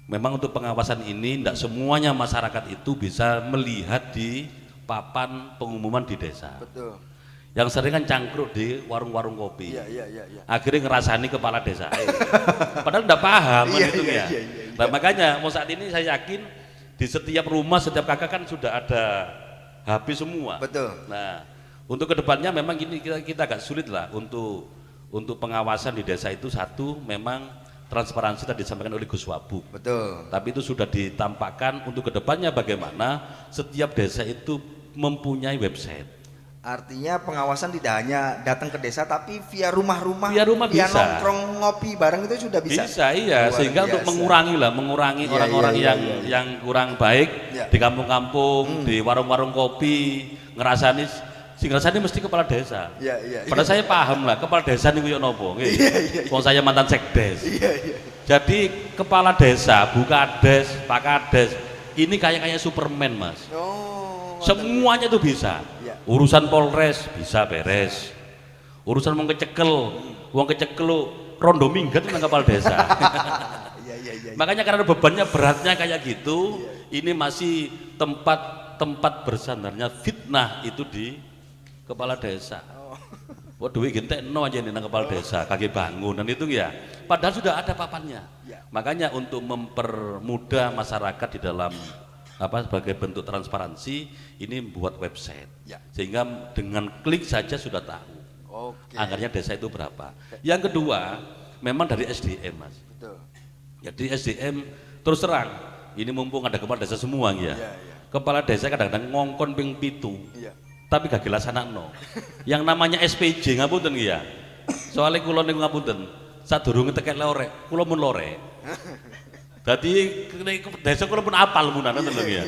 Memang untuk pengawasan ini tidak semuanya masyarakat itu bisa melihat di papan pengumuman di desa. Betul. Yang sering kan cangkruk di warung-warung kopi. Iya. Akhirnya ngerasani kepala desa. Padahal tidak paham itu ya. Nah, makanya mau saat ini saya yakin di setiap rumah, setiap kakak kan sudah ada HP semua. Betul. Nah, untuk kedepannya memang ini kita agak sulit lah untuk pengawasan di desa itu. Satu memang transparansi tadi disampaikan oleh Gus Wabub. Betul. Tapi itu sudah ditampakkan untuk kedepannya bagaimana setiap desa itu mempunyai website. Artinya pengawasan tidak hanya datang ke desa tapi via rumah-rumah, Via rumah via bisa. nongkrong ngopi bareng itu sudah bisa. Bisa iya, Luar sehingga untuk biasa. mengurangi Iya, orang-orang iya, yang kurang baik Iya. di kampung-kampung, di warung-warung kopi, ngerasani mesti kepala desa. Iya. Padahal saya paham lah kepala desa niku yo napa nggih. Wong saya mantan sekdes. Iya. Jadi kepala desa, Bukades, Pak Kades, ini kayak Superman, Mas. Oh. Semuanya itu bisa. Iya. Urusan Polres bisa beres. Urusan wong kecekel rondo minggat nang kepala desa. Iya. Makanya karena bebannya beratnya kayak gitu, ini masih tempat bersandarnya fitnah itu di kepala desa. Wah duit gentekno aja nih nang kepala desa, kaki bangun dan itu ya. Padahal sudah ada papannya. Ya. Makanya untuk mempermudah masyarakat di dalam sebagai bentuk transparansi ini membuat website. Ya. Sehingga dengan klik saja sudah tahu Oke. anggarannya desa itu berapa. Yang kedua, memang dari SDM, Mas. Betul. Jadi SDM terus terang, ini mumpung ada kepala desa semua ya. Iya, iya. Kepala desa kadang-kadang ngongkon ping pitu. Iya. Tapi gak dilaksanakan. Yang namanya SPJ ngapunten ya. Soalnya kula niku ngapunten, sadurunge tekek lorek, kula mun lorek. Dadi desa kula pun apal munan ngoten lho ya.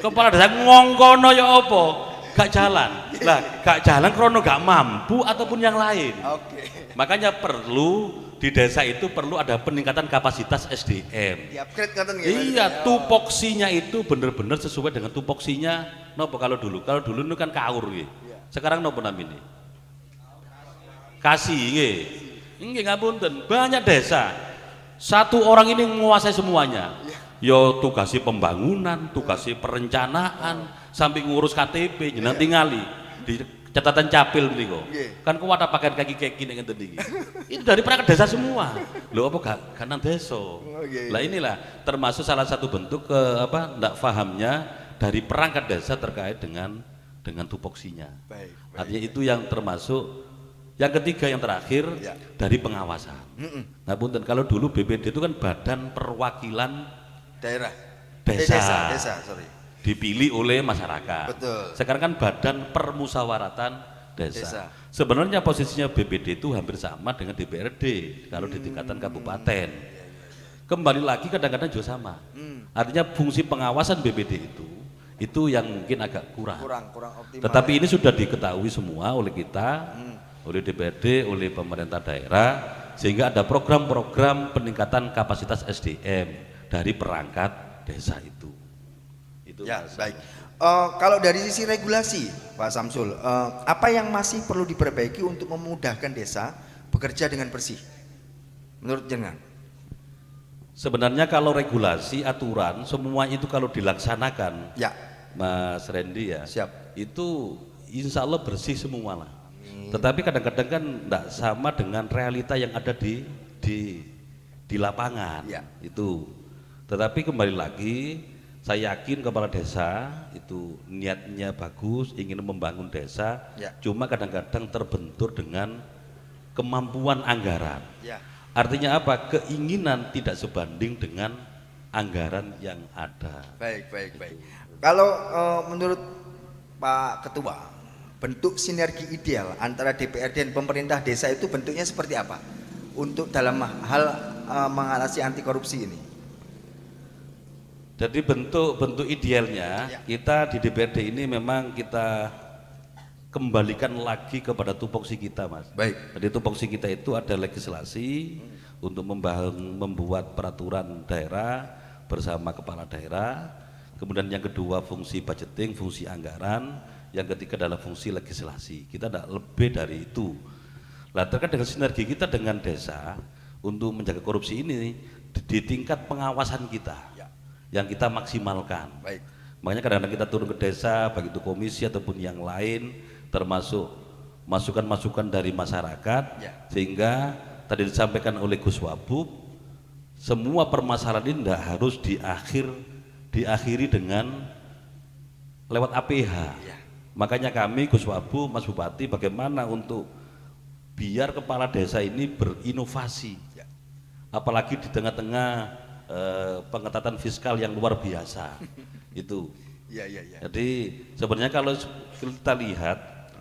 Kepala desa ngongkono ya apa? Gak jalan. Lah, gak jalan krono gak mampu ataupun yang lain. Oke. Makanya perlu di desa itu perlu ada peningkatan kapasitas SDM. Di-upgrade ngoten nggih. Iya, tupoksinya itu benar-benar sesuai dengan tupoksinya. Nopo kalau dulu itu kan kaur gitu. Sekarang nopo namanya? Kasih nggih. Nggih ngapunten, banyak desa. Satu orang ini menguasai semuanya. Yo tugasi pembangunan, tugasi perencanaan, sampai ngurus KTP, jenengan tingali di catatan capil niku. Kan kuwata pakaian kaki ngene ngenten iki. Itu dari perangkat desa semua. Lho apa gak nang desa. Lah inilah termasuk salah satu bentuk ndak fahamnya dari perangkat desa terkait dengan tupoksinya. Baik. Artinya itu yang termasuk. Yang ketiga yang terakhir dari pengawasan. Nah punten, kalau dulu BPD itu kan Badan Perwakilan Daerah. Desa. Sorry. Dipilih oleh masyarakat. Betul. Sekarang kan Badan Permusyawaratan Desa. Sebenarnya posisinya BPD itu hampir sama dengan DPRD kalau di tingkatan kabupaten. Kembali lagi kadang-kadang juga sama. Artinya fungsi pengawasan BPD itu yang mungkin agak kurang optimal. Tetapi ini sudah diketahui semua oleh kita, oleh DPRD, oleh pemerintah daerah, sehingga ada program-program peningkatan kapasitas SDM dari perangkat desa itu. Itu Ya, Mas. baik. Kalau dari sisi regulasi, Pak Samsul, apa yang masih perlu diperbaiki untuk memudahkan desa bekerja dengan bersih? Menurut jenengan? Sebenarnya kalau regulasi, aturan, semua itu kalau dilaksanakan, Ya. Mas Randy ya, Siap. itu insya Allah bersih semua lah. Tetapi kadang-kadang kan tidak sama dengan realita yang ada di lapangan. Ya. Itu. Tetapi kembali lagi, saya yakin kepala desa itu niatnya bagus, ingin membangun desa, Ya. cuma kadang-kadang terbentur dengan kemampuan anggaran. Ya. Artinya apa? Keinginan tidak sebanding dengan anggaran yang ada. Baik. Kalau menurut Pak Ketua, bentuk sinergi ideal antara DPRD dan pemerintah desa itu bentuknya seperti apa? Untuk dalam hal mengatasi anti korupsi ini. Jadi bentuk idealnya kita di DPRD ini memang kita kembalikan lagi kepada tupoksi kita, Mas. Baik. Jadi tupoksi kita itu ada legislasi untuk membuat peraturan daerah bersama kepala daerah. Kemudian yang kedua fungsi budgeting, fungsi anggaran. Yang ketiga adalah fungsi legislasi. Kita tidak lebih dari itu. Lah terkait dengan sinergi kita dengan desa untuk menjaga korupsi ini di tingkat pengawasan kita yang kita maksimalkan. Baik. Makanya kadang-kadang kita turun ke desa, baik itu komisi ataupun yang lain, termasuk masukan-masukan dari masyarakat, sehingga tadi disampaikan oleh Gus Wabub, semua permasalahan ini tidak harus diakhiri dengan lewat APH. Makanya kami Gus Wabub, Mas Bupati, bagaimana untuk biar kepala desa ini berinovasi, apalagi di tengah-tengah pengetatan fiskal yang luar biasa. Itu. Jadi sebenarnya kalau kita lihat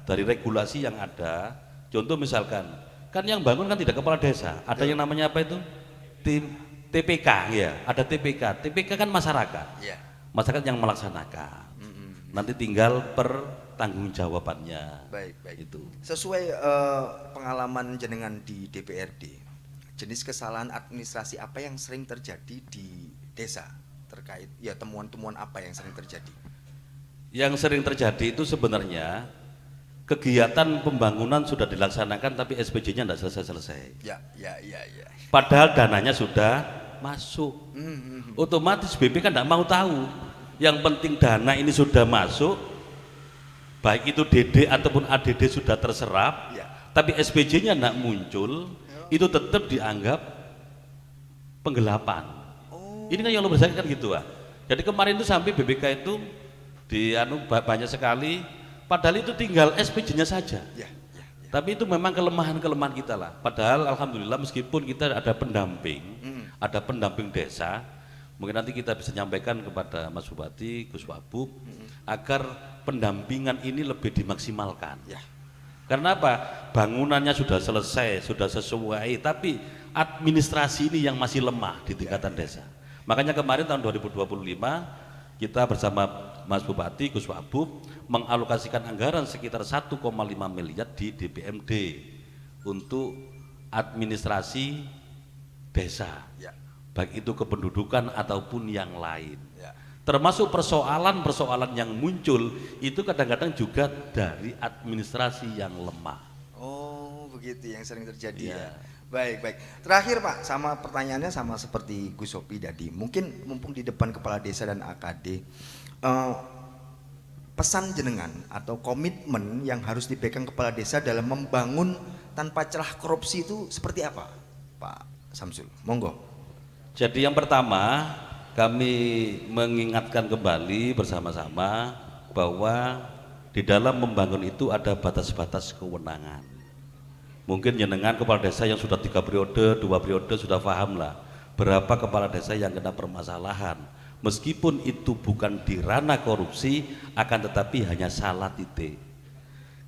dari regulasi yang ada, contoh misalkan, kan yang bangun kan tidak kepala desa, ada yang namanya apa itu? TPK ya, ada TPK. TPK kan masyarakat. Masyarakat yang melaksanakan. Nanti tinggal pertanggungjawabannya. Baik. Itu. Sesuai pengalaman jenengan di DPRD, jenis kesalahan administrasi apa yang sering terjadi di desa terkait temuan-temuan apa yang sering terjadi? Yang sering terjadi itu sebenarnya kegiatan pembangunan sudah dilaksanakan tapi SPJ-nya tidak selesai-selesai. Ya. Padahal dananya sudah masuk. Otomatis BP kan tidak mau tahu. Yang penting dana ini sudah masuk, baik itu DD ataupun ADD sudah terserap, tapi SPJ-nya tidak muncul, itu tetap dianggap penggelapan. Ini kan yang lo bersaing kan gitu, Pak. Jadi kemarin itu sampai BPK itu banyak sekali, padahal itu tinggal SPJ-nya saja. Tapi itu memang kelemahan-kelemahan kita lah. Padahal alhamdulillah meskipun kita ada pendamping desa, mungkin nanti kita bisa nyampaikan kepada Mas Bupati, Gus Wabub, agar pendampingan ini lebih dimaksimalkan. Karena apa? Bangunannya sudah selesai, sudah sesuai, tapi administrasi ini yang masih lemah di tingkatan desa. Makanya kemarin tahun 2025 kita bersama Mas Bupati, Gus Wabub mengalokasikan anggaran sekitar 1,5 miliar di DPMD untuk administrasi desa, baik itu kependudukan ataupun yang lain. Termasuk persoalan-persoalan yang muncul itu kadang-kadang juga dari administrasi yang lemah. Oh begitu yang sering terjadi ya. Baik. Terakhir Pak, sama pertanyaannya sama seperti Gus Sopi tadi. Mungkin mumpung di depan kepala desa dan AKD, pesan jenengan atau komitmen yang harus dipegang kepala desa dalam membangun tanpa celah korupsi itu seperti apa, Pak Samsul? Monggo. Jadi yang pertama kami mengingatkan kembali bersama-sama bahwa di dalam membangun itu ada batas-batas kewenangan. Mungkin jenengan kepala desa yang sudah 3 periode, 2 periode sudah paham lah berapa kepala desa yang kena permasalahan. Meskipun itu bukan di ranah korupsi, akan tetapi hanya salah titik.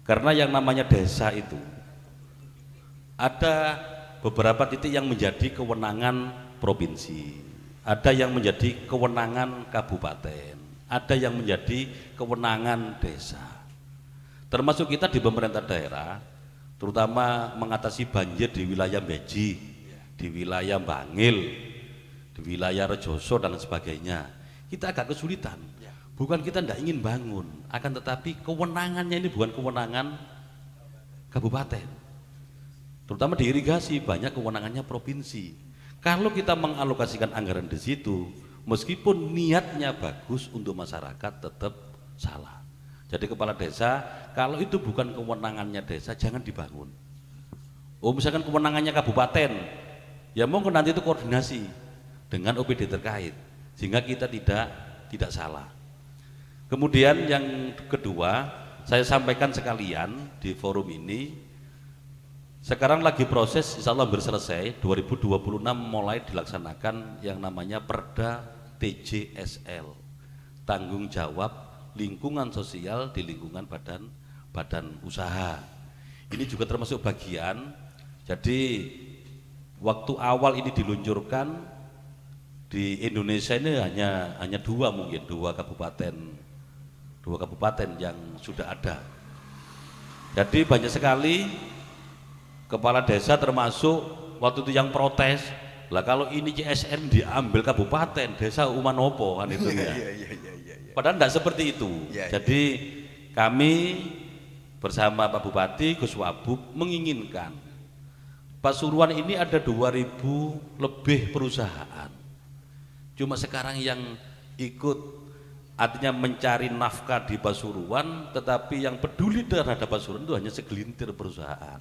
Karena yang namanya desa itu ada beberapa titik yang menjadi kewenangan provinsi, ada yang menjadi kewenangan kabupaten, ada yang menjadi kewenangan desa. Termasuk kita di pemerintah daerah, terutama mengatasi banjir di wilayah Beji, di wilayah Bangil, di wilayah Rejoso dan sebagainya, kita agak kesulitan. Bukan kita tidak ingin bangun, akan tetapi kewenangannya ini bukan kewenangan kabupaten. Terutama di irigasi banyak kewenangannya provinsi. Kalau kita mengalokasikan anggaran di situ, meskipun niatnya bagus untuk masyarakat, tetap salah. Jadi kepala desa, kalau itu bukan kewenangannya desa, jangan dibangun. Misalkan kewenangannya kabupaten, ya monggo nanti itu koordinasi dengan OPD terkait, sehingga kita tidak salah. Kemudian yang kedua, saya sampaikan sekalian di forum ini, sekarang lagi proses, insya Allah hampir selesai, 2026 mulai dilaksanakan yang namanya Perda TJSL, tanggung jawab lingkungan sosial di lingkungan badan usaha. Ini juga termasuk bagian. Jadi waktu awal ini diluncurkan di Indonesia ini hanya dua kabupaten yang sudah ada. Jadi banyak sekali kepala desa termasuk waktu itu yang protes, lah kalau ini CSN diambil kabupaten, desa umanopo kan itu ya. Padahal tidak seperti itu. Jadi kami bersama Pak Bupati, Gus Wabub menginginkan Pasuruan ini ada 2000 lebih perusahaan. Cuma sekarang yang ikut artinya mencari nafkah di Pasuruan, tetapi yang peduli terhadap Pasuruan itu hanya segelintir perusahaan.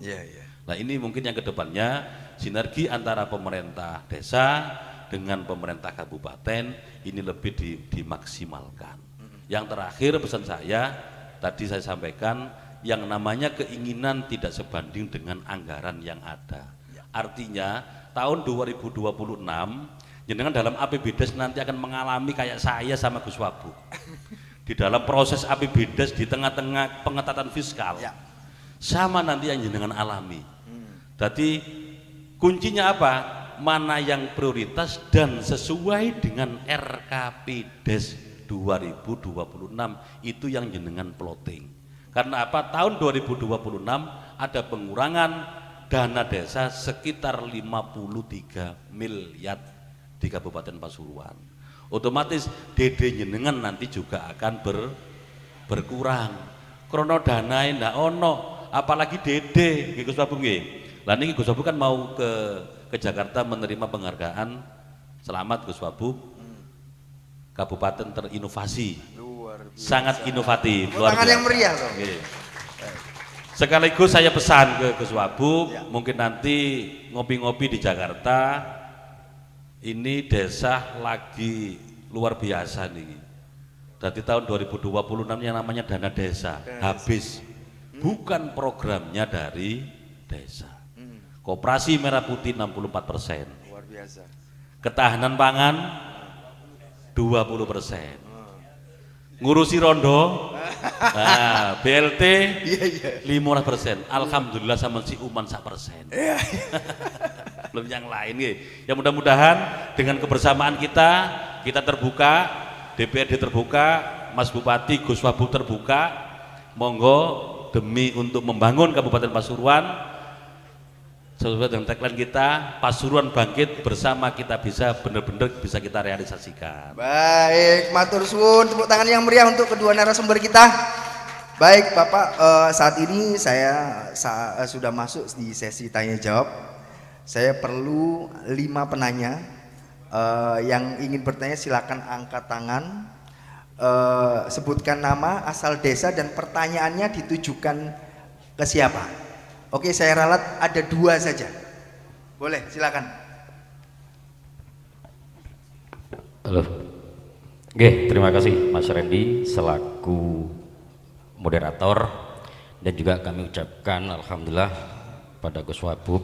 Nah ini mungkin yang kedepannya sinergi antara pemerintah desa dengan pemerintah kabupaten ini lebih dimaksimalkan. Yang terakhir pesan saya, tadi saya sampaikan, yang namanya keinginan tidak sebanding dengan anggaran yang ada. Artinya tahun 2026 jenengan dalam APBDes nanti akan mengalami kayak saya sama Gus Wabub. Di dalam proses APBDes di tengah-tengah pengetatan fiskal, sama nanti yang jenengan alami. Jadi kuncinya apa? Mana yang prioritas dan sesuai dengan RKPDes 2026 itu yang jenengan plotting. Karena apa? Tahun 2026 ada pengurangan dana desa sekitar 53 miliar di Kabupaten Pasuruan. Otomatis DD jenengan nanti juga akan berkurang. Krono dana ndak ono, apalagi DD nggih Gus Wabub nggih. Lah niki Gus Wabub kan mau ke Jakarta menerima penghargaan selamat Gus Wabub Kabupaten terinovasi. Sangat inovatif, luar biasa. Yang meriah toh. Sekaligus saya pesan ke Gus Wabub, Ya. mungkin nanti ngopi-ngopi di Jakarta, ini desa lagi luar biasa nih. Dari tahun 2026 yang namanya dana desa habis, bukan programnya dari desa. Koperasi Merah Putih 64%, Luar biasa. ketahanan pangan 20%, ngurusi rondo, nah, BLT 15%. Alhamdulillah sama si Uman 1%. Belum yang lain ya. Ya mudah-mudahan dengan kebersamaan kita terbuka, DPRD terbuka, Mas Bupati Gus Wabub terbuka, monggo demi untuk membangun Kabupaten Pasuruan sesuai dengan tagline kita, Pasuruan bangkit bersama, kita bisa benar-benar bisa kita realisasikan. Baik, matur suwun, tepuk tangan yang meriah untuk kedua narasumber kita. Baik Bapak, saat ini saya sudah masuk di sesi tanya jawab. Saya perlu 5 penanya. Yang ingin bertanya silakan angkat tangan, sebutkan nama, asal desa, dan pertanyaannya ditujukan ke siapa. Oke, saya ralat ada 2 saja. Boleh, silakan. Halo. Oke, terima kasih Mas Randy selaku moderator, dan juga kami ucapkan alhamdulillah pada Gus Wabub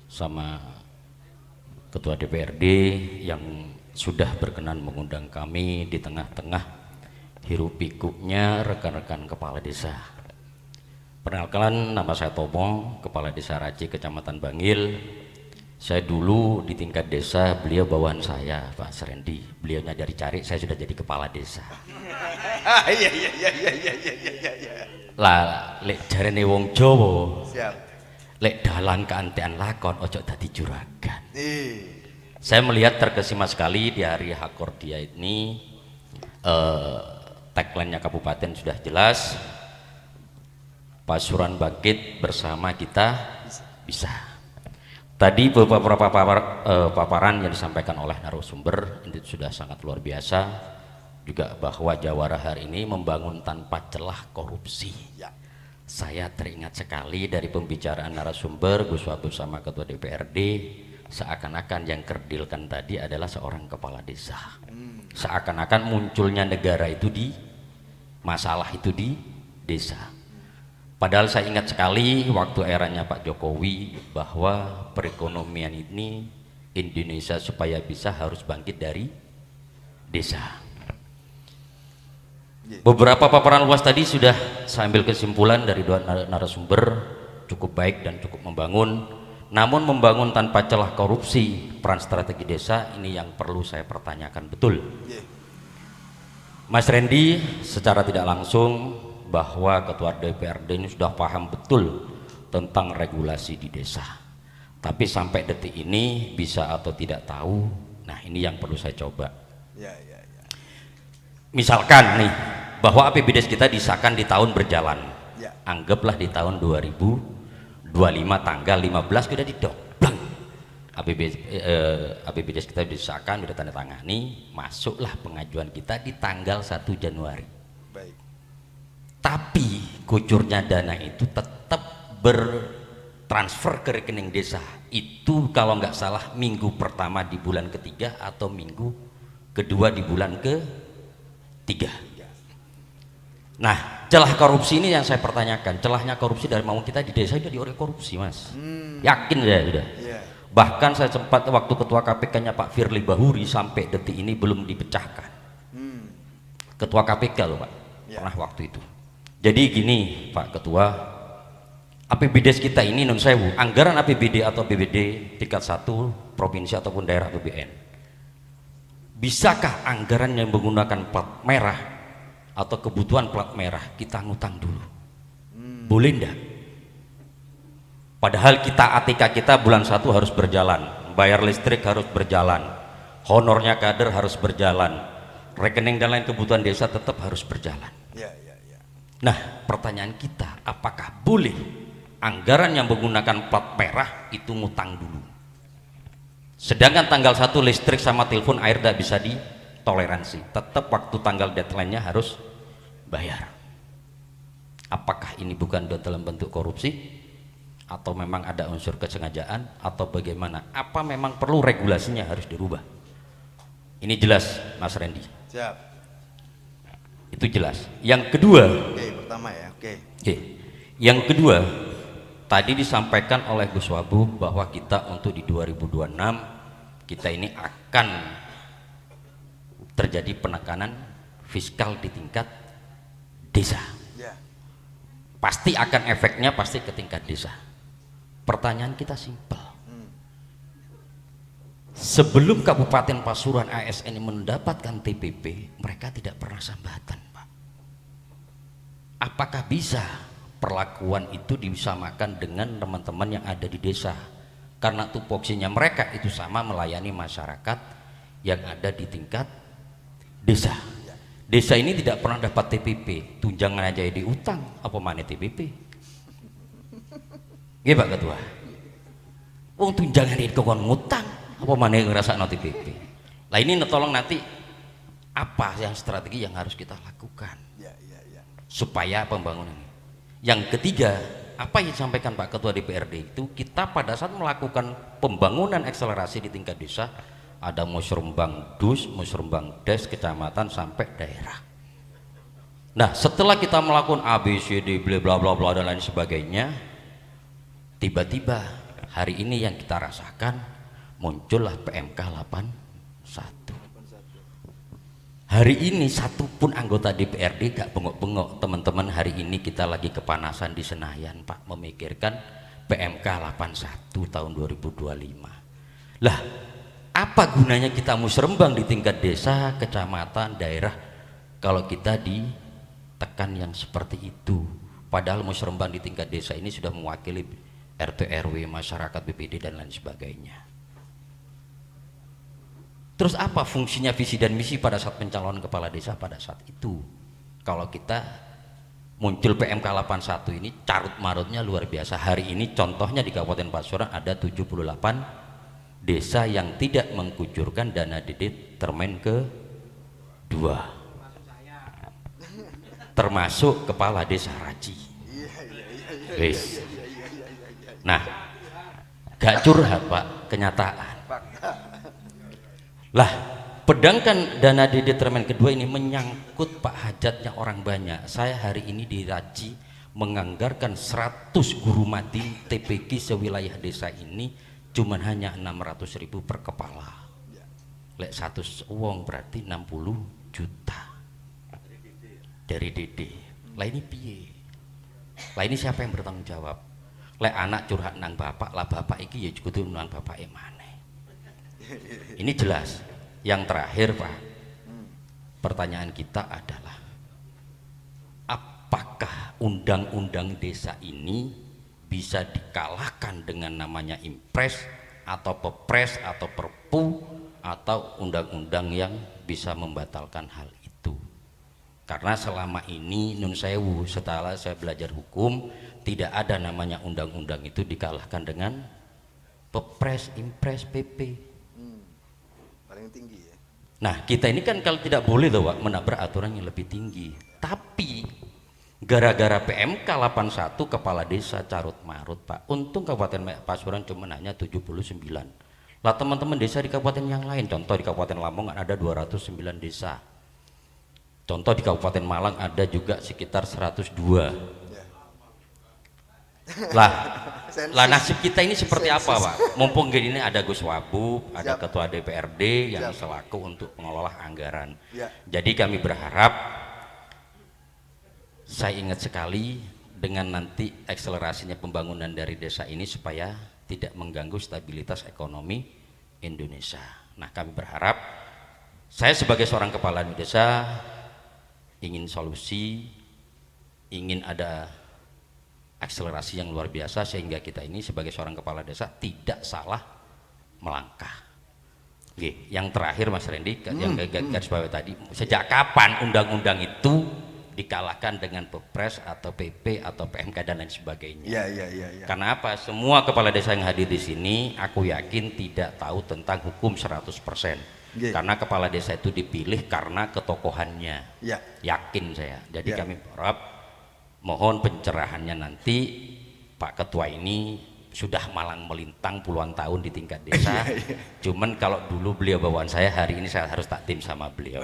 sama Ketua DPRD yang sudah berkenan mengundang kami di tengah-tengah hiruk pikuknya rekan-rekan kepala desa. Perkenalkan, nama saya Tomong, Kepala Desa Raci, Kecamatan Bangil. Saya dulu di tingkat desa, beliau bawahan saya, Pak Serendi. Beliaunya dari Cari, saya sudah jadi kepala desa. Iya. Lah, lek jarene wong Jawa, Siap. lek dalang keantean lakon, ojo dadi juragan. Ih. Saya melihat terkesima sekali di hari Hakordia ini, tagline-nya kabupaten sudah jelas, Pasuruan bangkit bersama kita bisa. Tadi beberapa paparan yang disampaikan oleh narasumber ini sudah sangat luar biasa, juga bahwa Jawara hari ini membangun tanpa celah korupsi. Ya. Saya teringat sekali dari pembicaraan narasumber Gus Wabub sama Ketua DPRD, seakan-akan yang kerdilkan tadi adalah seorang kepala desa. Seakan-akan munculnya negara itu di masalah itu di desa. Padahal saya ingat sekali waktu eranya Pak Jokowi bahwa perekonomian ini Indonesia supaya bisa harus bangkit dari desa. Beberapa paparan luas tadi sudah saya ambil kesimpulan dari 2 narasumber, cukup baik dan cukup membangun. Namun membangun tanpa celah korupsi, peran strategi desa ini yang perlu saya pertanyakan betul. Mas Randy secara tidak langsung bahwa Ketua DPRD ini sudah paham betul tentang regulasi di desa. Tapi sampai detik ini bisa atau tidak tahu, nah ini yang perlu saya coba. Ya. Misalkan nih, bahwa APBDes kita disahkan di tahun berjalan. Ya. Anggaplah di tahun 2025 tanggal 15 sudah didoblang. APBDes kita disahkan, sudah tanda tangani, masuklah pengajuan kita di tanggal 1 Januari. Baik. Tapi kucurnya dana itu tetap bertransfer ke rekening desa. Itu kalau nggak salah minggu pertama di bulan ketiga atau minggu kedua di bulan ketiga. Nah, celah korupsi ini yang saya pertanyakan. Celahnya korupsi dari mau kita di desa sudah diorek korupsi, Mas. Yakin saya sudah. Iya. Bahkan saya sempat waktu ketua KPK-nya Pak Firly Bahuri sampai detik ini belum dipecahkan. Ketua KPK loh Pak, pernah waktu itu. Jadi gini Pak Ketua, APBDes kita ini non sewu, anggaran APBD atau BBD tingkat 1 provinsi ataupun daerah APBN. Bisakah anggaran yang menggunakan plat merah atau kebutuhan plat merah kita ngutang dulu? Boleh enggak? Padahal kita ATK kita bulan 1 harus berjalan, bayar listrik harus berjalan, honornya kader harus berjalan, rekening dan lain kebutuhan desa tetap harus berjalan. Ya. Nah, pertanyaan kita, apakah boleh anggaran yang menggunakan plat merah itu ngutang dulu? Sedangkan tanggal 1 listrik sama telepon air tidak bisa ditoleransi, tetap waktu tanggal deadline-nya harus bayar. Apakah ini bukan dalam bentuk korupsi atau memang ada unsur kesengajaan atau bagaimana? Apa memang perlu regulasinya harus dirubah? Ini jelas Mas Randy. Siap. Itu jelas. Yang kedua, Oke, pertama ya. Oke. oke. Yang kedua, tadi disampaikan oleh Gus Wabu bahwa kita untuk di 2026 kita ini akan terjadi penekanan fiskal di tingkat desa. Ya. Pasti akan efeknya pasti ke tingkat desa. Pertanyaan kita simpel. Sebelum Kabupaten Pasuruan ASN ini mendapatkan TPP, mereka tidak pernah sambatan, Pak. Apakah bisa perlakuan itu disamakan dengan teman-teman yang ada di desa? Karena tupoksinya mereka itu sama melayani masyarakat yang ada di tingkat desa. Desa ini tidak pernah dapat TPP, tunjangan aja di utang, apa mana TPP? Nggih Pak Ketua. Wong tunjangan itu kon ngutang, apa mana ngerasa no TPP? Lah ini tolong nanti apa yang strategi yang harus kita lakukan supaya pembangunan ini. Yang ketiga, apa yang disampaikan Pak Ketua DPRD itu, kita pada saat melakukan pembangunan akselerasi di tingkat desa, ada musrembang dus, musrembang des, kecamatan sampai daerah. Nah, setelah kita melakukan ABCD bla bla bla bla dan lain sebagainya, tiba-tiba hari ini yang kita rasakan muncullah PMK 81. Hari ini satupun anggota DPRD gak bengok-bengok. Teman-teman, hari ini kita lagi kepanasan di Senayan, Pak, memikirkan PMK 81 tahun 2025. Lah, apa gunanya kita musrembang di tingkat desa, kecamatan, daerah kalau kita ditekan yang seperti itu? Padahal musrembang di tingkat desa ini sudah mewakili RT RW, masyarakat, BPD dan lain sebagainya. Terus apa fungsinya visi dan misi pada saat pencalonan kepala desa pada saat itu? Kalau kita muncul PMK 81 ini carut marutnya luar biasa. Hari ini contohnya di Kabupaten Pasuruan ada 78 desa yang tidak mengkucurkan dana DD termen ke-2, termasuk kepala desa Raji. Wis. Nah, gak curhat Pak, kenyataan. Lah, pedangkan dana DD termen kedua ini menyangkut Pak hajatnya orang banyak. Saya hari ini di Raji menganggarkan 100 guru madin TPG sewilayah desa ini cuman hanya 600.000 per kepala. Lek 100 uang berarti 60 juta dari DD. Lah ini piye? Lah ini siapa yang bertanggung jawab? Lek anak curhat nang bapak, lah bapak iki ya kudu nang bapak mana? Ini jelas. Yang terakhir Pak, pertanyaan kita adalah apakah undang-undang desa ini bisa dikalahkan dengan namanya impres atau pepres atau perpu atau undang-undang yang bisa membatalkan hal itu? Karena selama ini nun sewu, setelah saya belajar hukum, tidak ada namanya undang-undang itu dikalahkan dengan pepres, impres, PP. Paling tinggi ya. Nah, kita ini kan kalau tidak boleh loh Pak menabrak aturan yang lebih tinggi. Tapi gara-gara PMK 81 kepala desa carut marut Pak. Untung Kabupaten Pasuruan cuma hanya 79. Lah teman-teman desa di kabupaten yang lain, contoh di Kabupaten Lamongan ada 209 desa. Contoh di Kabupaten Malang ada juga sekitar 102. Lah nasib kita ini seperti apa Pak? Mumpung gini ada Gus Wabu, ada Ketua DPRD yang selaku untuk pengelola anggaran. Jadi kami berharap, saya ingat sekali dengan nanti akselerasinya pembangunan dari desa ini supaya tidak mengganggu stabilitas ekonomi Indonesia. Nah, kami berharap, saya sebagai seorang kepala desa ingin solusi, ingin ada akselerasi yang luar biasa sehingga kita ini sebagai seorang kepala desa tidak salah melangkah. Oke, yang terakhir Mas Randy, yang garis bawah tadi, sejak kapan undang-undang itu dikalahkan dengan Pepres atau PP atau PMK dan lain sebagainya? Ya. Karena apa? Semua kepala desa yang hadir di sini, aku yakin tidak tahu tentang hukum 100%. Karena kepala desa itu dipilih karena ketokohannya. Yakin saya. Jadi kami berharap mohon pencerahannya nanti. Pak Ketua ini sudah malang melintang puluhan tahun di tingkat desa. Cuman kalau dulu beliau bawaan saya, hari ini saya harus takdim sama beliau.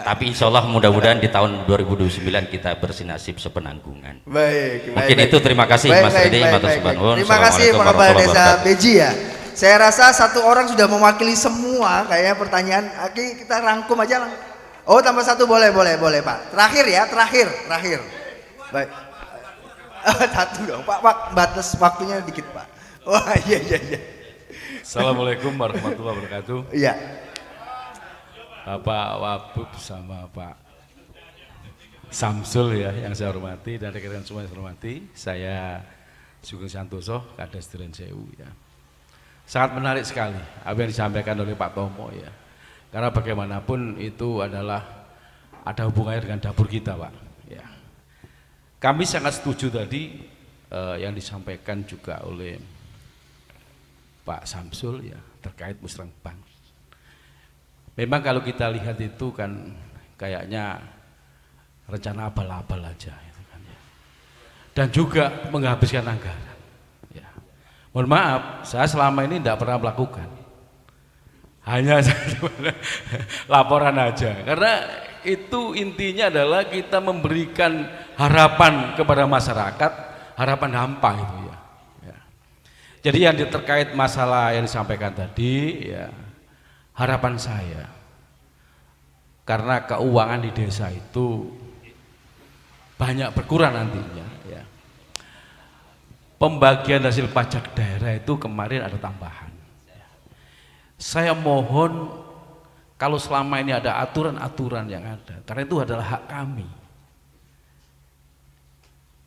Tapi insya Allah mudah-mudahan di tahun 2029 kita bersinasib sepenanggungan. Baik. Mungkin itu, terima kasih Mas Redi. Terima kasih Pak Kepala Desa Beji ya. Saya rasa satu orang sudah mewakili semua kayaknya pertanyaan. Oke, kita rangkum aja. Oh, tambah satu boleh Pak. Terakhir ya, terakhir. Baik. Satu dong Pak, batas waktunya dikit Pak. Wah iya. Assalamualaikum warahmatullahi wabarakatuh. Iya. Bapak Wabub sama Pak Samsul ya yang saya hormati, dan rekan-rekan semua yang saya hormati. Saya Sugeng Santoso, Kades Duren Sewu ya. Sangat menarik sekali apa yang disampaikan oleh Pak Tomo ya. Karena bagaimanapun itu adalah ada hubungannya dengan dapur kita Pak ya. Kami sangat setuju tadi yang disampaikan juga oleh Pak Samsul ya terkait musrenbang. Memang kalau kita lihat itu kan kayaknya rencana abal-abal aja gitu kan, ya. Dan juga menghabiskan anggaran. Ya. Mohon maaf, saya selama ini tidak pernah melakukan. Hanya laporan aja, karena itu intinya adalah kita memberikan harapan kepada masyarakat, harapan hampa itu ya. Jadi yang terkait masalah yang disampaikan tadi ya, harapan saya karena keuangan di desa itu banyak berkurang nantinya ya. Pembagian hasil pajak daerah itu kemarin ada tambahan. Saya mohon kalau selama ini ada aturan-aturan yang ada, karena itu adalah hak kami,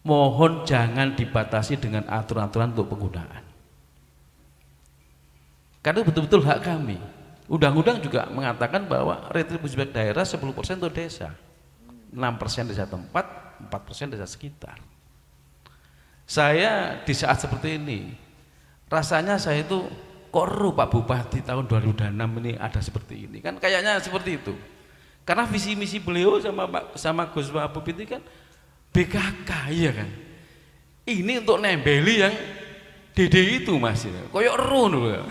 mohon jangan dibatasi dengan aturan-aturan untuk penggunaan, karena itu betul-betul hak kami. Undang-undang juga mengatakan bahwa retribusi pajak daerah 10% untuk desa, 6% desa tempat, 4% desa sekitar. Saya di saat seperti ini rasanya saya itu korup Pak Bupati tahun 2006 ini ada seperti ini kan, kayaknya seperti itu. Karena visi misi beliau sama Gus Wabub itu kan BKK ya kan. Ini untuk nembeli yang DD itu Mas ya. Koyok ero dulu ya.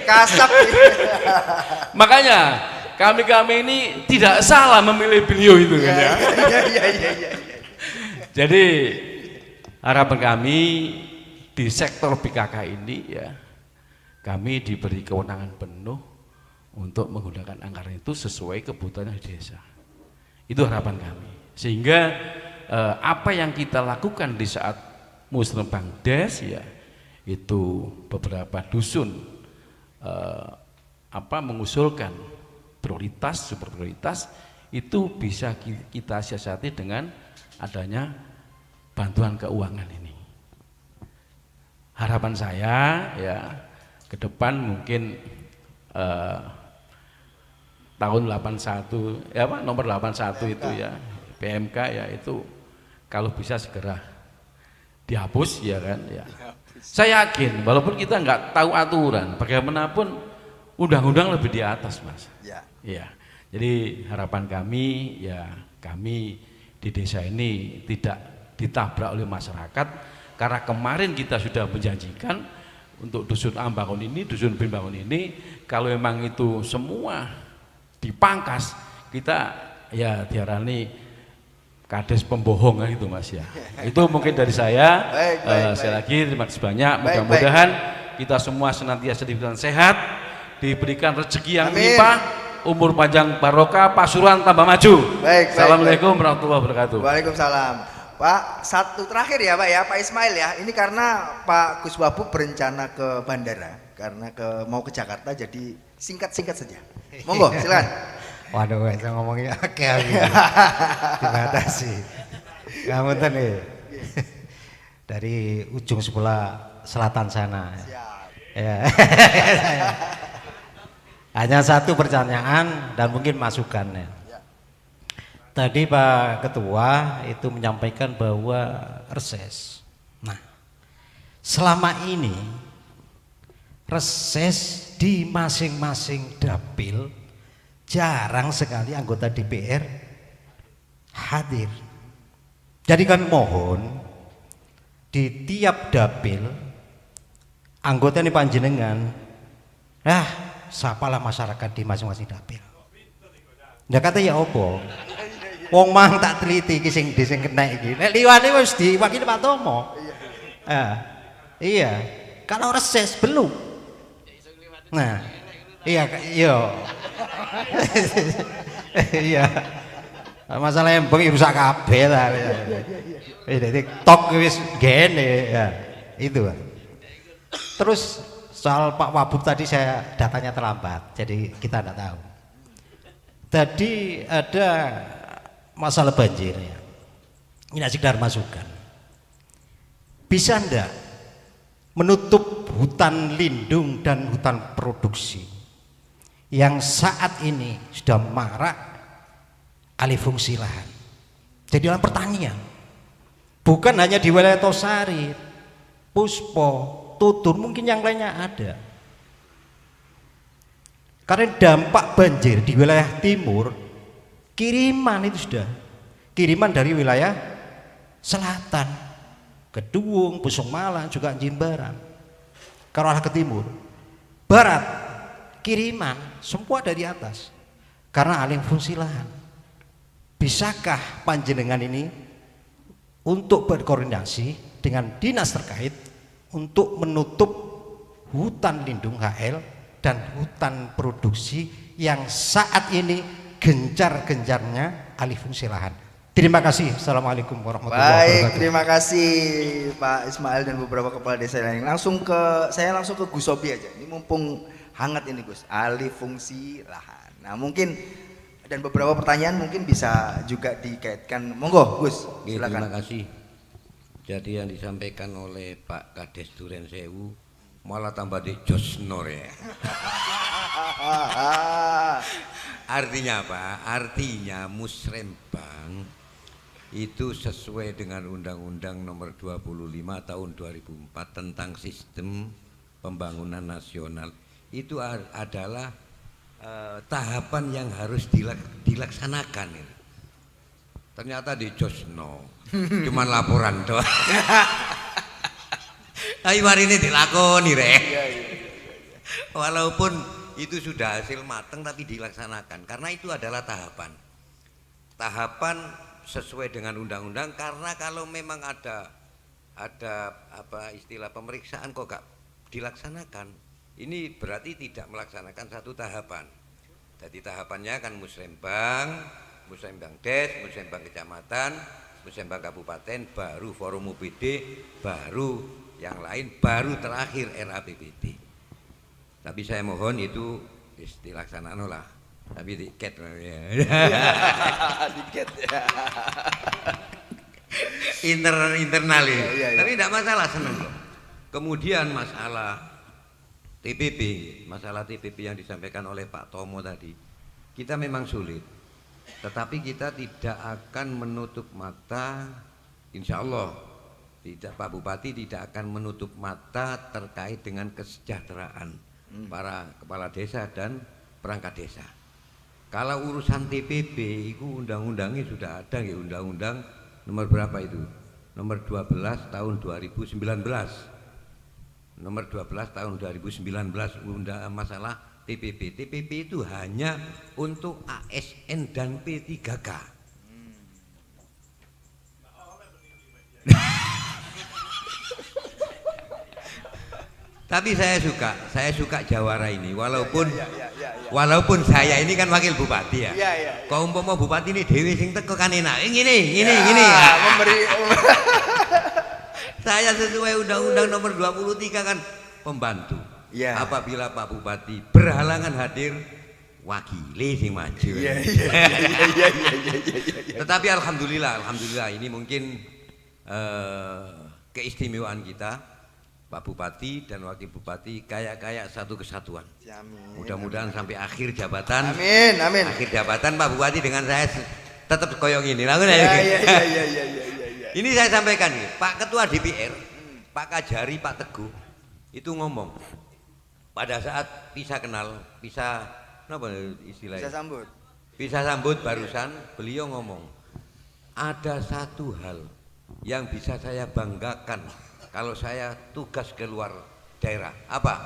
Kasap. Makanya kami ini tidak salah memilih beliau itu kan ya. Iya. Jadi harapan kami di sektor PKK ini ya, kami diberi kewenangan penuh untuk menggunakan anggaran itu sesuai kebutuhan di desa. Itu harapan kami. Sehingga apa yang kita lakukan di saat musrenbang des ya, itu beberapa dusun mengusulkan prioritas, super prioritas, itu bisa kita siasati dengan adanya bantuan keuangan ini. Harapan saya ya ke depan mungkin tahun 81 ya Pak, nomor 81 itu ya PMK ya, itu kalau bisa segera dihapus ya kan ya. Saya yakin walaupun kita nggak tahu aturan, bagaimanapun undang-undang lebih di atas Mas. Ya. Jadi harapan kami ya, kami di desa ini tidak ditabrak oleh masyarakat, karena kemarin kita sudah menjanjikan untuk dusun A bangun ini, dusun B bangun ini, kalau memang itu semua dipangkas, kita ya diarani kades pembohongan itu Mas ya. Itu mungkin dari saya. Sekali lagi terima kasih banyak, mudah-mudahan kita semua senantiasa diberikan sehat, diberikan rezeki yang melimpah, umur panjang barokah, Pasuruan tambah maju. Assalamualaikum warahmatullahi wabarakatuh. Waalaikumsalam. Pak, satu terakhir ya Pak ya, Pak Ismail ya. Ini karena Pak Gus Wabub berencana ke bandara, karena mau ke Jakarta, jadi singkat-singkat saja. Monggo, silakan. Waduh, saya ngomongnya oke dibatasi. Kamu nih dari ujung sebelah selatan sana. Ya. Hanya satu pertanyaan dan mungkin masukannya. Tadi Pak Ketua itu menyampaikan bahwa reses. Nah, selama ini reses di masing-masing dapil jarang sekali anggota DPR hadir. Jadi kami mohon di tiap dapil anggota ini panjenengan, sapalah masyarakat di masing-masing dapil. Ndak kata ya opo. Wong mang tak teliti iki sing kena iki. Nek liwate wis diwakili Pak Tomo. Iya. Kalau reses belum. Nah, iya. Iya. Masalah embeng rusak kabeh ta. TikTok wis gene ya. Itu. Terus soal Pak Wabub tadi saya datanya terlambat, jadi kita tidak tahu. Tadi ada masalah banjir ya. Ini sekedar masukan. Bisa enggak menutup hutan lindung dan hutan produksi yang saat ini sudah marak alih fungsi lahan. Jadi dalam pertanian, bukan hanya di wilayah Tosari, Puspo, Tutur, mungkin yang lainnya ada. Karena dampak banjir di wilayah timur, kiriman itu sudah, kiriman dari wilayah selatan, Kedung, Pusung Malang, juga Jimbaran. Kalau arah ke timur, barat, kiriman, semua dari atas. Karena alih fungsi lahan. Bisakah panjenengan ini untuk berkoordinasi dengan dinas terkait untuk menutup hutan lindung HL dan hutan produksi yang saat ini gencar-gencarnya alih fungsi lahan. Terima kasih. Assalamualaikum warahmatullahi wabarakatuh. Baik, terima kasih Pak Ismail dan beberapa kepala desa lain. Saya langsung ke Gus Sobi aja. Ini mumpung hangat ini Gus, alih fungsi lahan. Nah mungkin dan beberapa pertanyaan mungkin bisa juga dikaitkan. Monggo Gus, silakan. Terima kasih. Jadi yang disampaikan oleh Pak Kades Duren Sewu malah tambah di Josnor ya. Artinya apa? Artinya Musrembang itu sesuai dengan Undang-Undang Nomor 25 Tahun 2004 tentang Sistem Pembangunan Nasional. Itu adalah tahapan yang harus dilaksanakan. Ternyata di Josno cuman laporan doang. Tapi hari ini dilakoni rek. Walaupun itu sudah hasil matang tapi dilaksanakan karena itu adalah tahapan sesuai dengan undang-undang. Karena kalau memang ada apa istilah pemeriksaan kok gak dilaksanakan, ini berarti tidak melaksanakan satu tahapan. Jadi tahapannya kan Musrembang Des, Musrembang Kecamatan, Musrembang Kabupaten, baru Forum UPD, baru yang lain, baru terakhir RAPBD. Tapi saya mohon itu dilaksanakan lah. Tapi tiket ya. Tiket ya. Internal ya. Ya. Tapi tidak masalah, seneng loh. Kemudian masalah TPP yang disampaikan oleh Pak Tomo tadi, kita memang sulit. Tetapi kita tidak akan menutup mata, insya Allah tidak, Pak Bupati tidak akan menutup mata terkait dengan kesejahteraan para kepala desa dan perangkat desa. Kalau urusan TPP itu undang-undangnya sudah ada ya, undang-undang nomor berapa itu? Nomor 12 tahun 2019. Nomor 12 tahun 2019 undang masalah TPP. TPP itu hanya untuk ASN dan P3K. Tapi saya suka Jawara ini walaupun walaupun saya ini kan wakil bupati ya. Kau umpama bupati ini dewe sing teko kan enak. Gini. Memberi Saya sesuai Undang-Undang Nomor 23 kan pembantu. Ya. Apabila Pak Bupati berhalangan hadir, wakili sing maju. Iya. Tetapi alhamdulillah ini mungkin keistimewaan kita. Pak Bupati dan Wakil Bupati kayak satu kesatuan. Mudah-mudahan sampai akhir jabatan. Amin. Akhir jabatan Pak Bupati dengan saya tetap koyong ini. Ini saya sampaikan nih, Pak Ketua DPR, Pak Kajari, Pak Teguh itu ngomong pada saat bisa Napa istilahnya? Bisa sambut. Bisa sambut barusan beliau ngomong, ada satu hal yang bisa saya banggakan kalau saya tugas keluar daerah. Apa?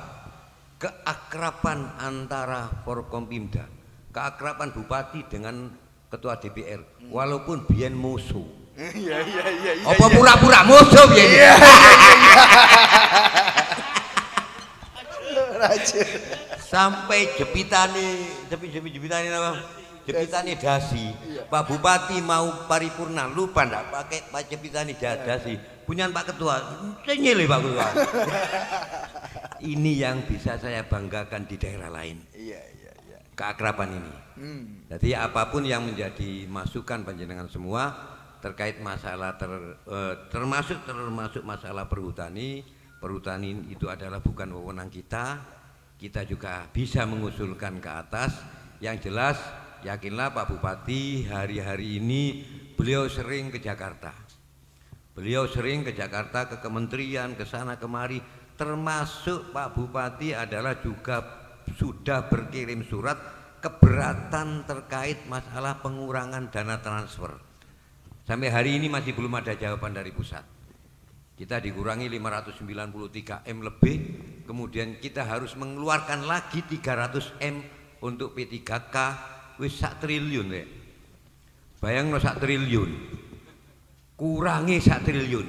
Keakraban antara Forkompimda, keakraban bupati dengan ketua DPR, walaupun biyen musuh. Iya. Apa pura-pura musuh biyen? Sampai jepitane apa? Jepitane dasi. Pak Bupati mau paripurna lupa ndak pakai Pak jepitane dasi. Punyan Pak Ketua, nyele Pak Ketua. Ini yang bisa saya banggakan di daerah lain. Iya. Keakraban ini. Jadi apapun yang menjadi masukan panjenengan semua terkait masalah termasuk masalah perhutani itu adalah bukan wewenang kita. Kita juga bisa mengusulkan ke atas. Yang jelas yakinlah Pak Bupati hari-hari ini beliau sering ke Jakarta. Beliau sering ke Jakarta, ke kementerian, ke sana kemari. Termasuk Pak Bupati adalah juga sudah berkirim surat keberatan terkait masalah pengurangan dana transfer. Sampai hari ini masih belum ada jawaban dari pusat. Kita dikurangi 593 M lebih, kemudian kita harus mengeluarkan lagi 300 M untuk P3K, wis 1 triliun ya. Bayangno 1 triliun. Kurangi 1 triliun.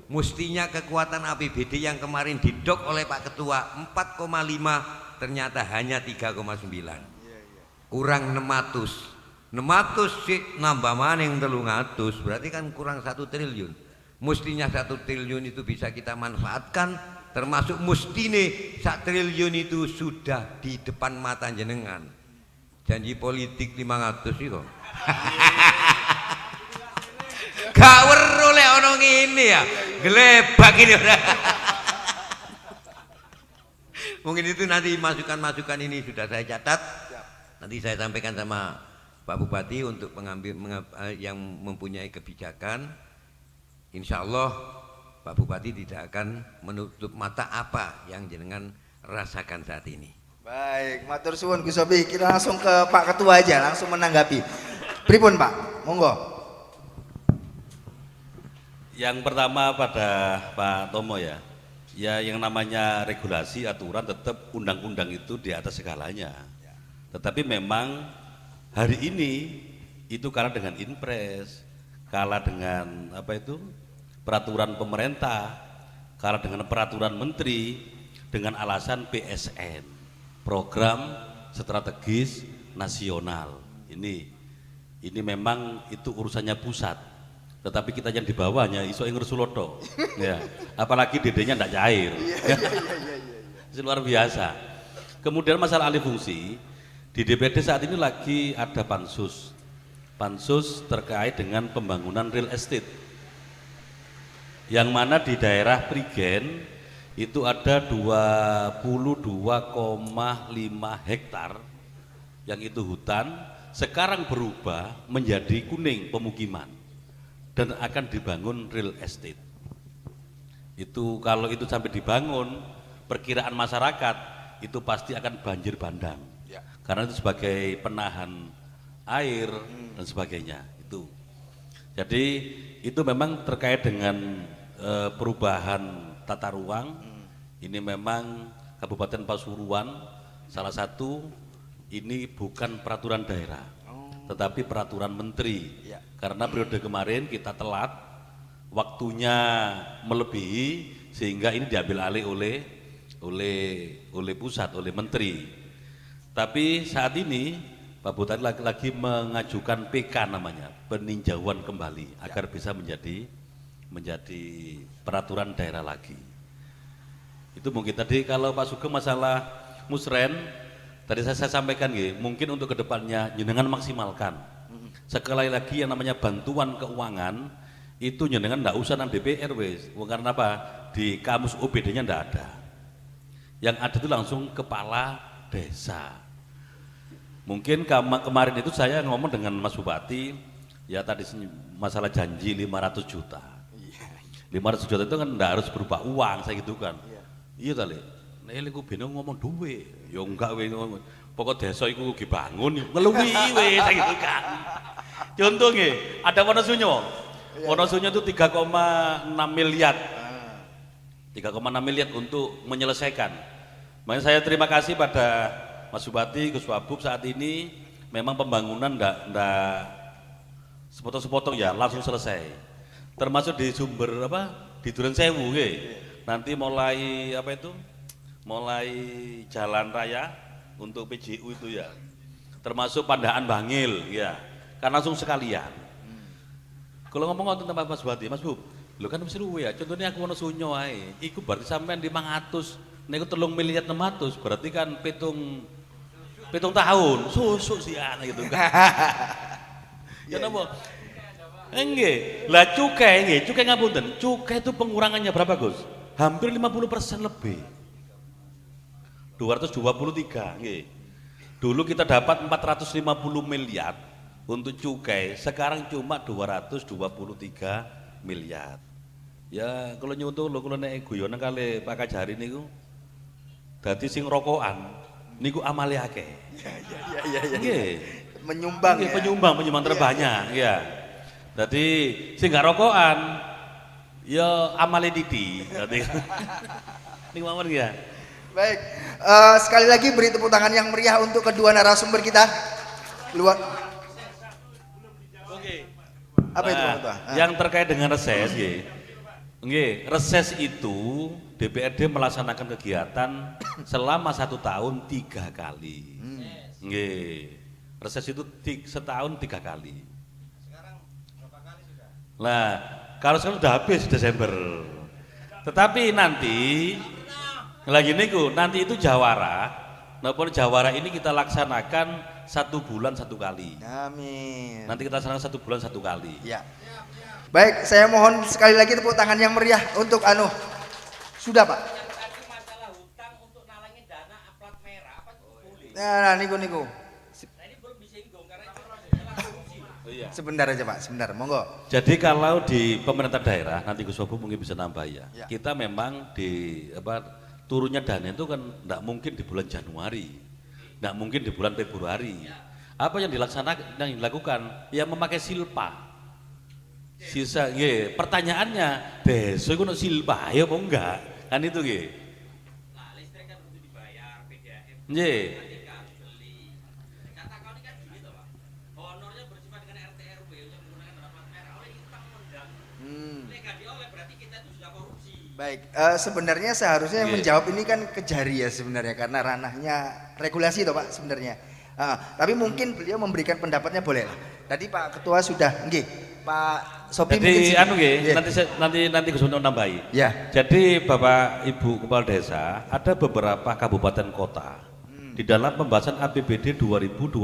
Mestinya kekuatan APBD yang kemarin didok oleh Pak Ketua 4,5 ternyata hanya 3,9. Kurang 600 sih nambah maning 300, berarti kan kurang 1 triliun. Mestinya 1 triliun itu bisa kita manfaatkan, termasuk mestine 1 triliun itu sudah di depan mata jenengan. Janji politik 500 itu. Gak weruh lek ono ngene ya, glebak ini udah. Mungkin itu nanti masukan-masukan ini sudah saya catat. Nanti saya sampaikan sama Pak Bupati untuk yang mempunyai kebijakan. Insya Allah Pak Bupati tidak akan menutup mata apa yang jenengan rasakan saat ini. Baik, matur suwun Gus Sobi. Kita langsung ke Pak Ketua aja, langsung menanggapi. Pripun Pak? Monggo. Yang pertama pada Pak Tomo ya yang namanya regulasi aturan tetap undang-undang itu di atas segalanya. Tetapi memang hari ini itu kalah dengan Inpres, kalah dengan peraturan pemerintah, kalah dengan peraturan menteri dengan alasan PSN, program strategis nasional. Ini memang itu urusannya pusat. Tetapi kita yang di bawahnya iso ngursuloto. Ya, apalagi dedenya ndak cair. Iya. Luar biasa. Kemudian masalah alih fungsi di DPD saat ini lagi ada pansus terkait dengan pembangunan real estate, yang mana di daerah Prigen itu ada 22,5 hektar yang itu hutan, sekarang berubah menjadi kuning pemukiman dan akan dibangun real estate. Itu kalau itu sampai dibangun, perkiraan masyarakat itu pasti akan banjir bandang ya. Karena itu sebagai penahan air dan sebagainya itu. Jadi itu memang terkait dengan perubahan tata ruang. Ini memang Kabupaten Pasuruan salah satu ini bukan peraturan daerah, tetapi peraturan menteri ya. Karena periode kemarin kita telat, waktunya melebihi sehingga ini diambil alih oleh pusat, oleh menteri. Tapi saat ini Pak Bupati lagi mengajukan PK namanya, peninjauan kembali agar bisa menjadi peraturan daerah lagi. Itu mungkin tadi. Kalau Pak Sugeng masalah musren tadi saya sampaikan mungkin untuk kedepannya jenengan maksimalkan. Sekali lagi yang namanya bantuan keuangan itu jenengan ndak usah nang DPR wis. Karena apa? Di kamus OBD-nya ndak ada. Yang ada itu langsung kepala desa. Mungkin kemarin itu saya ngomong dengan Mas Bupati, ya tadi masalah janji 500 juta. 500 juta itu kan ndak harus berupa uang, saya gitu kan. Iya tadi. nek iku bene ngomong duwe. Ya enggak kowe ngomong. Pokok desa iku dibangun ngeluwi wis gitu kan. Contoh nggih, ada Wonosunyo. Wonosunyo itu 3,6 miliar. 3,6 miliar untuk menyelesaikan. Makanya saya terima kasih pada Mas Bupati, Gus Wabub saat ini memang pembangunan ndak sepotong-sepotong ya langsung selesai. Termasuk di sumber apa di Duren Sewu nggih. Nanti mulai apa itu? Mulai jalan raya untuk PJU itu ya. Termasuk Pandaan Bangil ya. Kan langsung sekalian. Kalau ngomong tentang Mas Bupati, Mas Bub, lo kan mesti luwe ya. Contohnya aku Wonosunyo ae. Iku berarti sampean 500, niku 3 miliar 600, berarti kan pitung tahun. Susuk sih anak gitu kan. Ya napa? Nggih. Lah cukai nggih, cukai ngapunten. Cukai itu pengurangannya berapa, Gus? Hampir 50% lebih. 223 nggih. Dulu kita dapat 450 miliar untuk cukai, sekarang cuma 223 miliar. Ya kalau nyutul lo kalau nek guyonan kali Pak Kajari niku dadi sing rokokan niku amale akeh. Iya. Nggih. Menyumbang Nggih, ya. penyumbang terbanyak ya. Dadi sing gak rokokan ya amale Didi. Dadi niku mawon ya. Baik, sekali lagi beri tepuk tangan yang meriah untuk kedua narasumber kita. Luar. Oke. Apa itu Bang Tua? Yang terkait dengan reses, nggih, reses itu DPRD melaksanakan kegiatan selama 1 tahun 3 kali. Nggih, reses itu setahun 3 kali. Sekarang berapa kali sudah? Nah, kalau sekarang sudah habis Desember. Tetapi nanti lagi niku, nanti itu jawara. Napa jawara ini kita laksanakan 1 bulan 1 kali. Amin. Nanti kita laksanakan 1 bulan 1 kali. Ya. Baik, saya mohon sekali lagi tepuk tangan yang meriah untuk Anu. Sudah Pak. Masalah hutang untuk nalangin dana plat merah apa boleh? Nah, niku. Nah ini belum disinggung karena itu korupsi. Oh iya. Sebentar aja Pak, sebentar, monggo. Jadi kalau di pemerintah daerah nanti Gus Wabu mungkin bisa nambah ya. Ya. Kita memang di turunnya dana itu kan tidak mungkin di bulan Januari, tidak mungkin di bulan Februari. Apa yang dilaksanakan, yang dilakukan? Ya memakai silpa. Sisa, pertanyaannya, desa itu no silpa, ya apa enggak? Kan itu nggih. Nah listrik kan butuh dibayar, PDAM. Nggih. Beli. Kata kau ini kan gini toh Pak. Honornya bersifat dengan RT RW yang menggunakan dana plat merah. Oleh utang mendang. Nggak dioleh berarti kita itu sudah korupsi. Baik, sebenarnya seharusnya yang menjawab ini kan Kejari ya sebenarnya karena ranahnya regulasi toh Pak sebenarnya. Tapi mungkin beliau memberikan pendapatnya boleh lah. Tadi Pak Ketua sudah, nggih, Pak Sopi Jadi mungkin nanti Gus Untuk nambahi. Ya. Jadi Bapak Ibu Kepala Desa, ada beberapa kabupaten kota di dalam pembahasan APBD 2026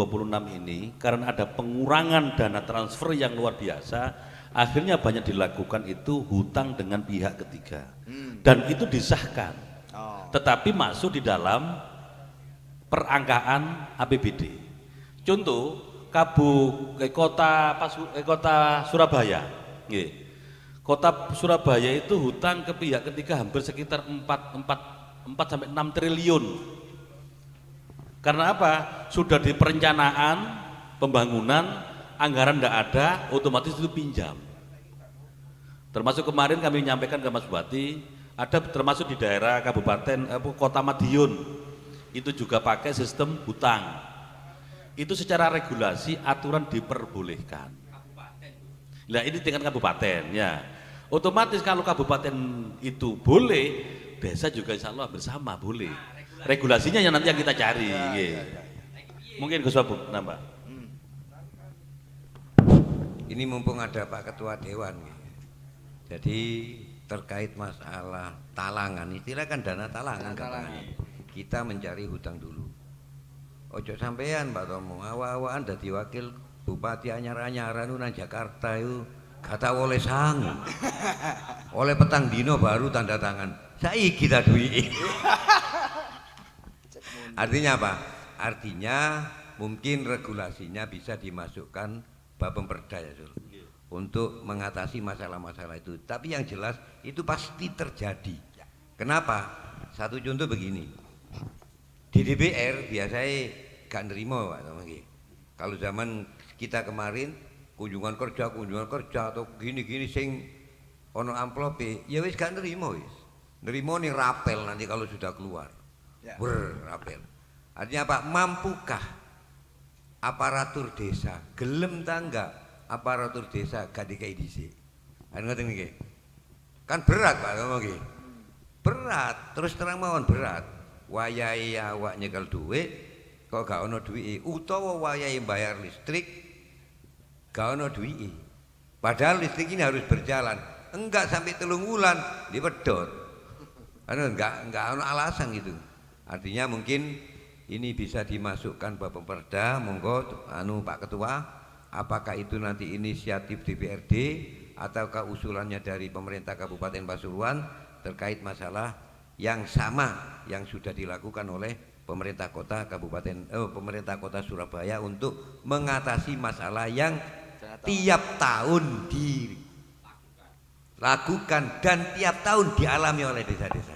ini karena ada pengurangan dana transfer yang luar biasa, akhirnya banyak dilakukan itu hutang dengan pihak ketiga. Dan itu disahkan. Tetapi masuk di dalam perangkaan APBD. Contoh kota Surabaya, kota Surabaya itu hutang ke pihak ketiga hampir sekitar 4 sampai 6 triliun. Karena apa? Sudah di perencanaan pembangunan, anggaran tidak ada, otomatis itu pinjam. Termasuk kemarin kami menyampaikan ke Mas Bupati, ada termasuk di daerah kabupaten kota Madiun, itu juga pakai sistem hutang. Itu secara regulasi aturan diperbolehkan. Nah ini tingkat kabupaten ya. Otomatis kalau kabupaten itu boleh, desa juga insya Allah bersama boleh. Regulasinya yang nanti yang kita cari. Mungkin Gus Wabu nambah. Ini mumpung ada Pak Ketua Dewan. Jadi terkait masalah talangan, istilah kan dana talangan katanya. Kita mencari hutang dulu. Ojo sampean Pak Tomo, awa-awaan dadi wakil bupati anyar-anyaran nang Jakarta itu kata oleh sang. Oleh petang dino baru tanda tangan. Saiki ta duwi. Artinya apa? Artinya mungkin regulasinya bisa dimasukkan Bapemperda ya Sul, untuk mengatasi masalah-masalah itu. Tapi yang jelas itu pasti terjadi. Kenapa? Satu contoh begini, di DPR biasanya gak nerima Pak Tomo nggih. Kalau zaman kita kemarin kunjungan kerja atau gini-gini sing ono amplope, ya wis gak nerima wis. Nerima nih rapel nanti kalau sudah keluar. Ya. Rapel. Artinya apa? Mampukah aparatur desa gelem tangga aparatur desa gak dikai dhisik. Kan ngoten nggih. Kan berat Pak Tomo nggih. Berat, terus terang mawon berat. Wayahe awak nyekel duit kok gak ono duwike, utawa wayahe bayar listrik gak ono duwike. Padahal listrik ini harus berjalan. Enggak sampai 3 bulan dipedot. Enggak ono alasan gitu. Artinya mungkin ini bisa dimasukkan Bapak Perda, monggo Pak Ketua, apakah itu nanti inisiatif DPRD ataukah usulannya dari pemerintah Kabupaten Pasuruan terkait masalah yang sama yang sudah dilakukan oleh pemerintah kota pemerintah kota Surabaya untuk mengatasi masalah yang tiap tahun dilakukan dan tiap tahun dialami oleh desa-desa.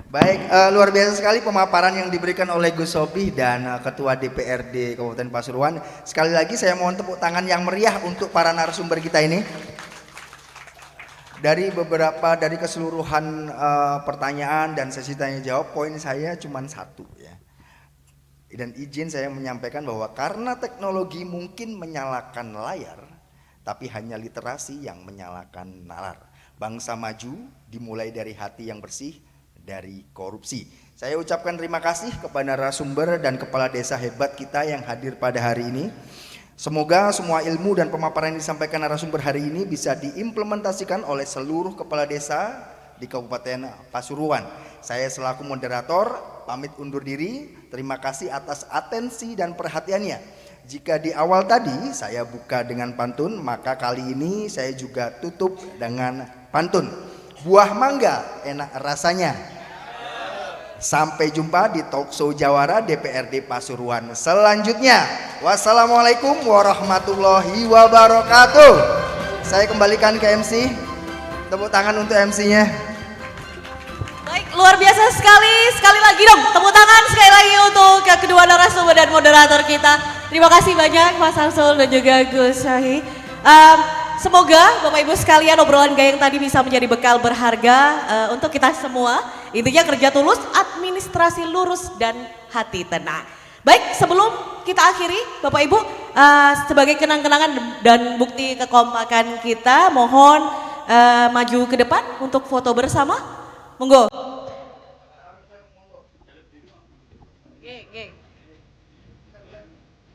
Baik, luar biasa sekali pemaparan yang diberikan oleh Gus Sobih dan Ketua DPRD Kabupaten Pasuruan. Sekali lagi saya mohon tepuk tangan yang meriah untuk para narasumber kita ini. Dari keseluruhan pertanyaan dan sesi tanya jawab, poin saya cuma satu ya. Dan izin saya menyampaikan bahwa karena teknologi mungkin menyalakan layar, tapi hanya literasi yang menyalakan nalar. Bangsa maju dimulai dari hati yang bersih, dari korupsi. Saya ucapkan terima kasih kepada narasumber dan kepala desa hebat kita yang hadir pada hari ini. Semoga semua ilmu dan pemaparan yang disampaikan narasumber hari ini bisa diimplementasikan oleh seluruh kepala desa di Kabupaten Pasuruan. Saya selaku moderator pamit undur diri. Terima kasih atas atensi dan perhatiannya. Jika di awal tadi saya buka dengan pantun, maka kali ini saya juga tutup dengan pantun. Buah mangga enak rasanya. Sampai jumpa di Talkshow Jawara DPRD Pasuruan selanjutnya. Wassalamualaikum warahmatullahi wabarakatuh. Saya kembalikan ke MC. Tepuk tangan untuk MC-nya. Baik, luar biasa sekali. Sekali lagi dong, tepuk tangan sekali lagi untuk kedua narasumber dan moderator kita. Terima kasih banyak Mas Samsul dan juga Gus Syahi. Semoga Bapak Ibu sekalian obrolan Gayeng tadi bisa menjadi bekal berharga untuk kita semua. Intinya kerja tulus, administrasi lurus, dan hati tenang. Baik, sebelum kita akhiri Bapak Ibu, sebagai kenang-kenangan dan bukti kekompakan kita, mohon maju ke depan untuk foto bersama. Monggo.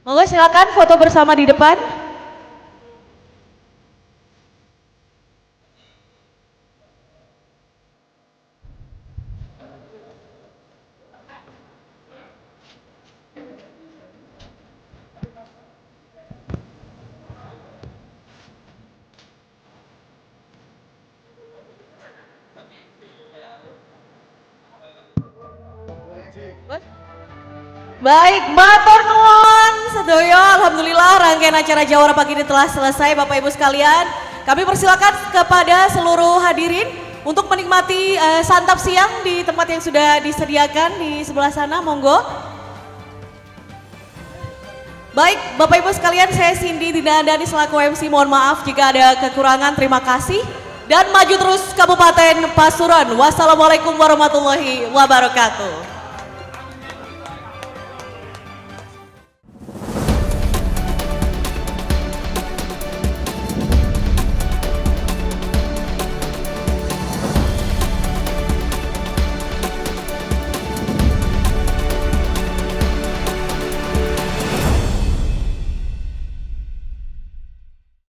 Monggo silakan foto bersama di depan. Baik, matur nuwun sedaya. Alhamdulillah rangkaian acara Jawara pagi ini telah selesai Bapak Ibu sekalian. Kami persilakan kepada seluruh hadirin untuk menikmati santap siang di tempat yang sudah disediakan di sebelah sana, monggo. Baik, Bapak Ibu sekalian, saya Cindy Dinandani selaku MC, mohon maaf jika ada kekurangan, terima kasih. Dan maju terus Kabupaten Pasuruan. Wassalamualaikum warahmatullahi wabarakatuh.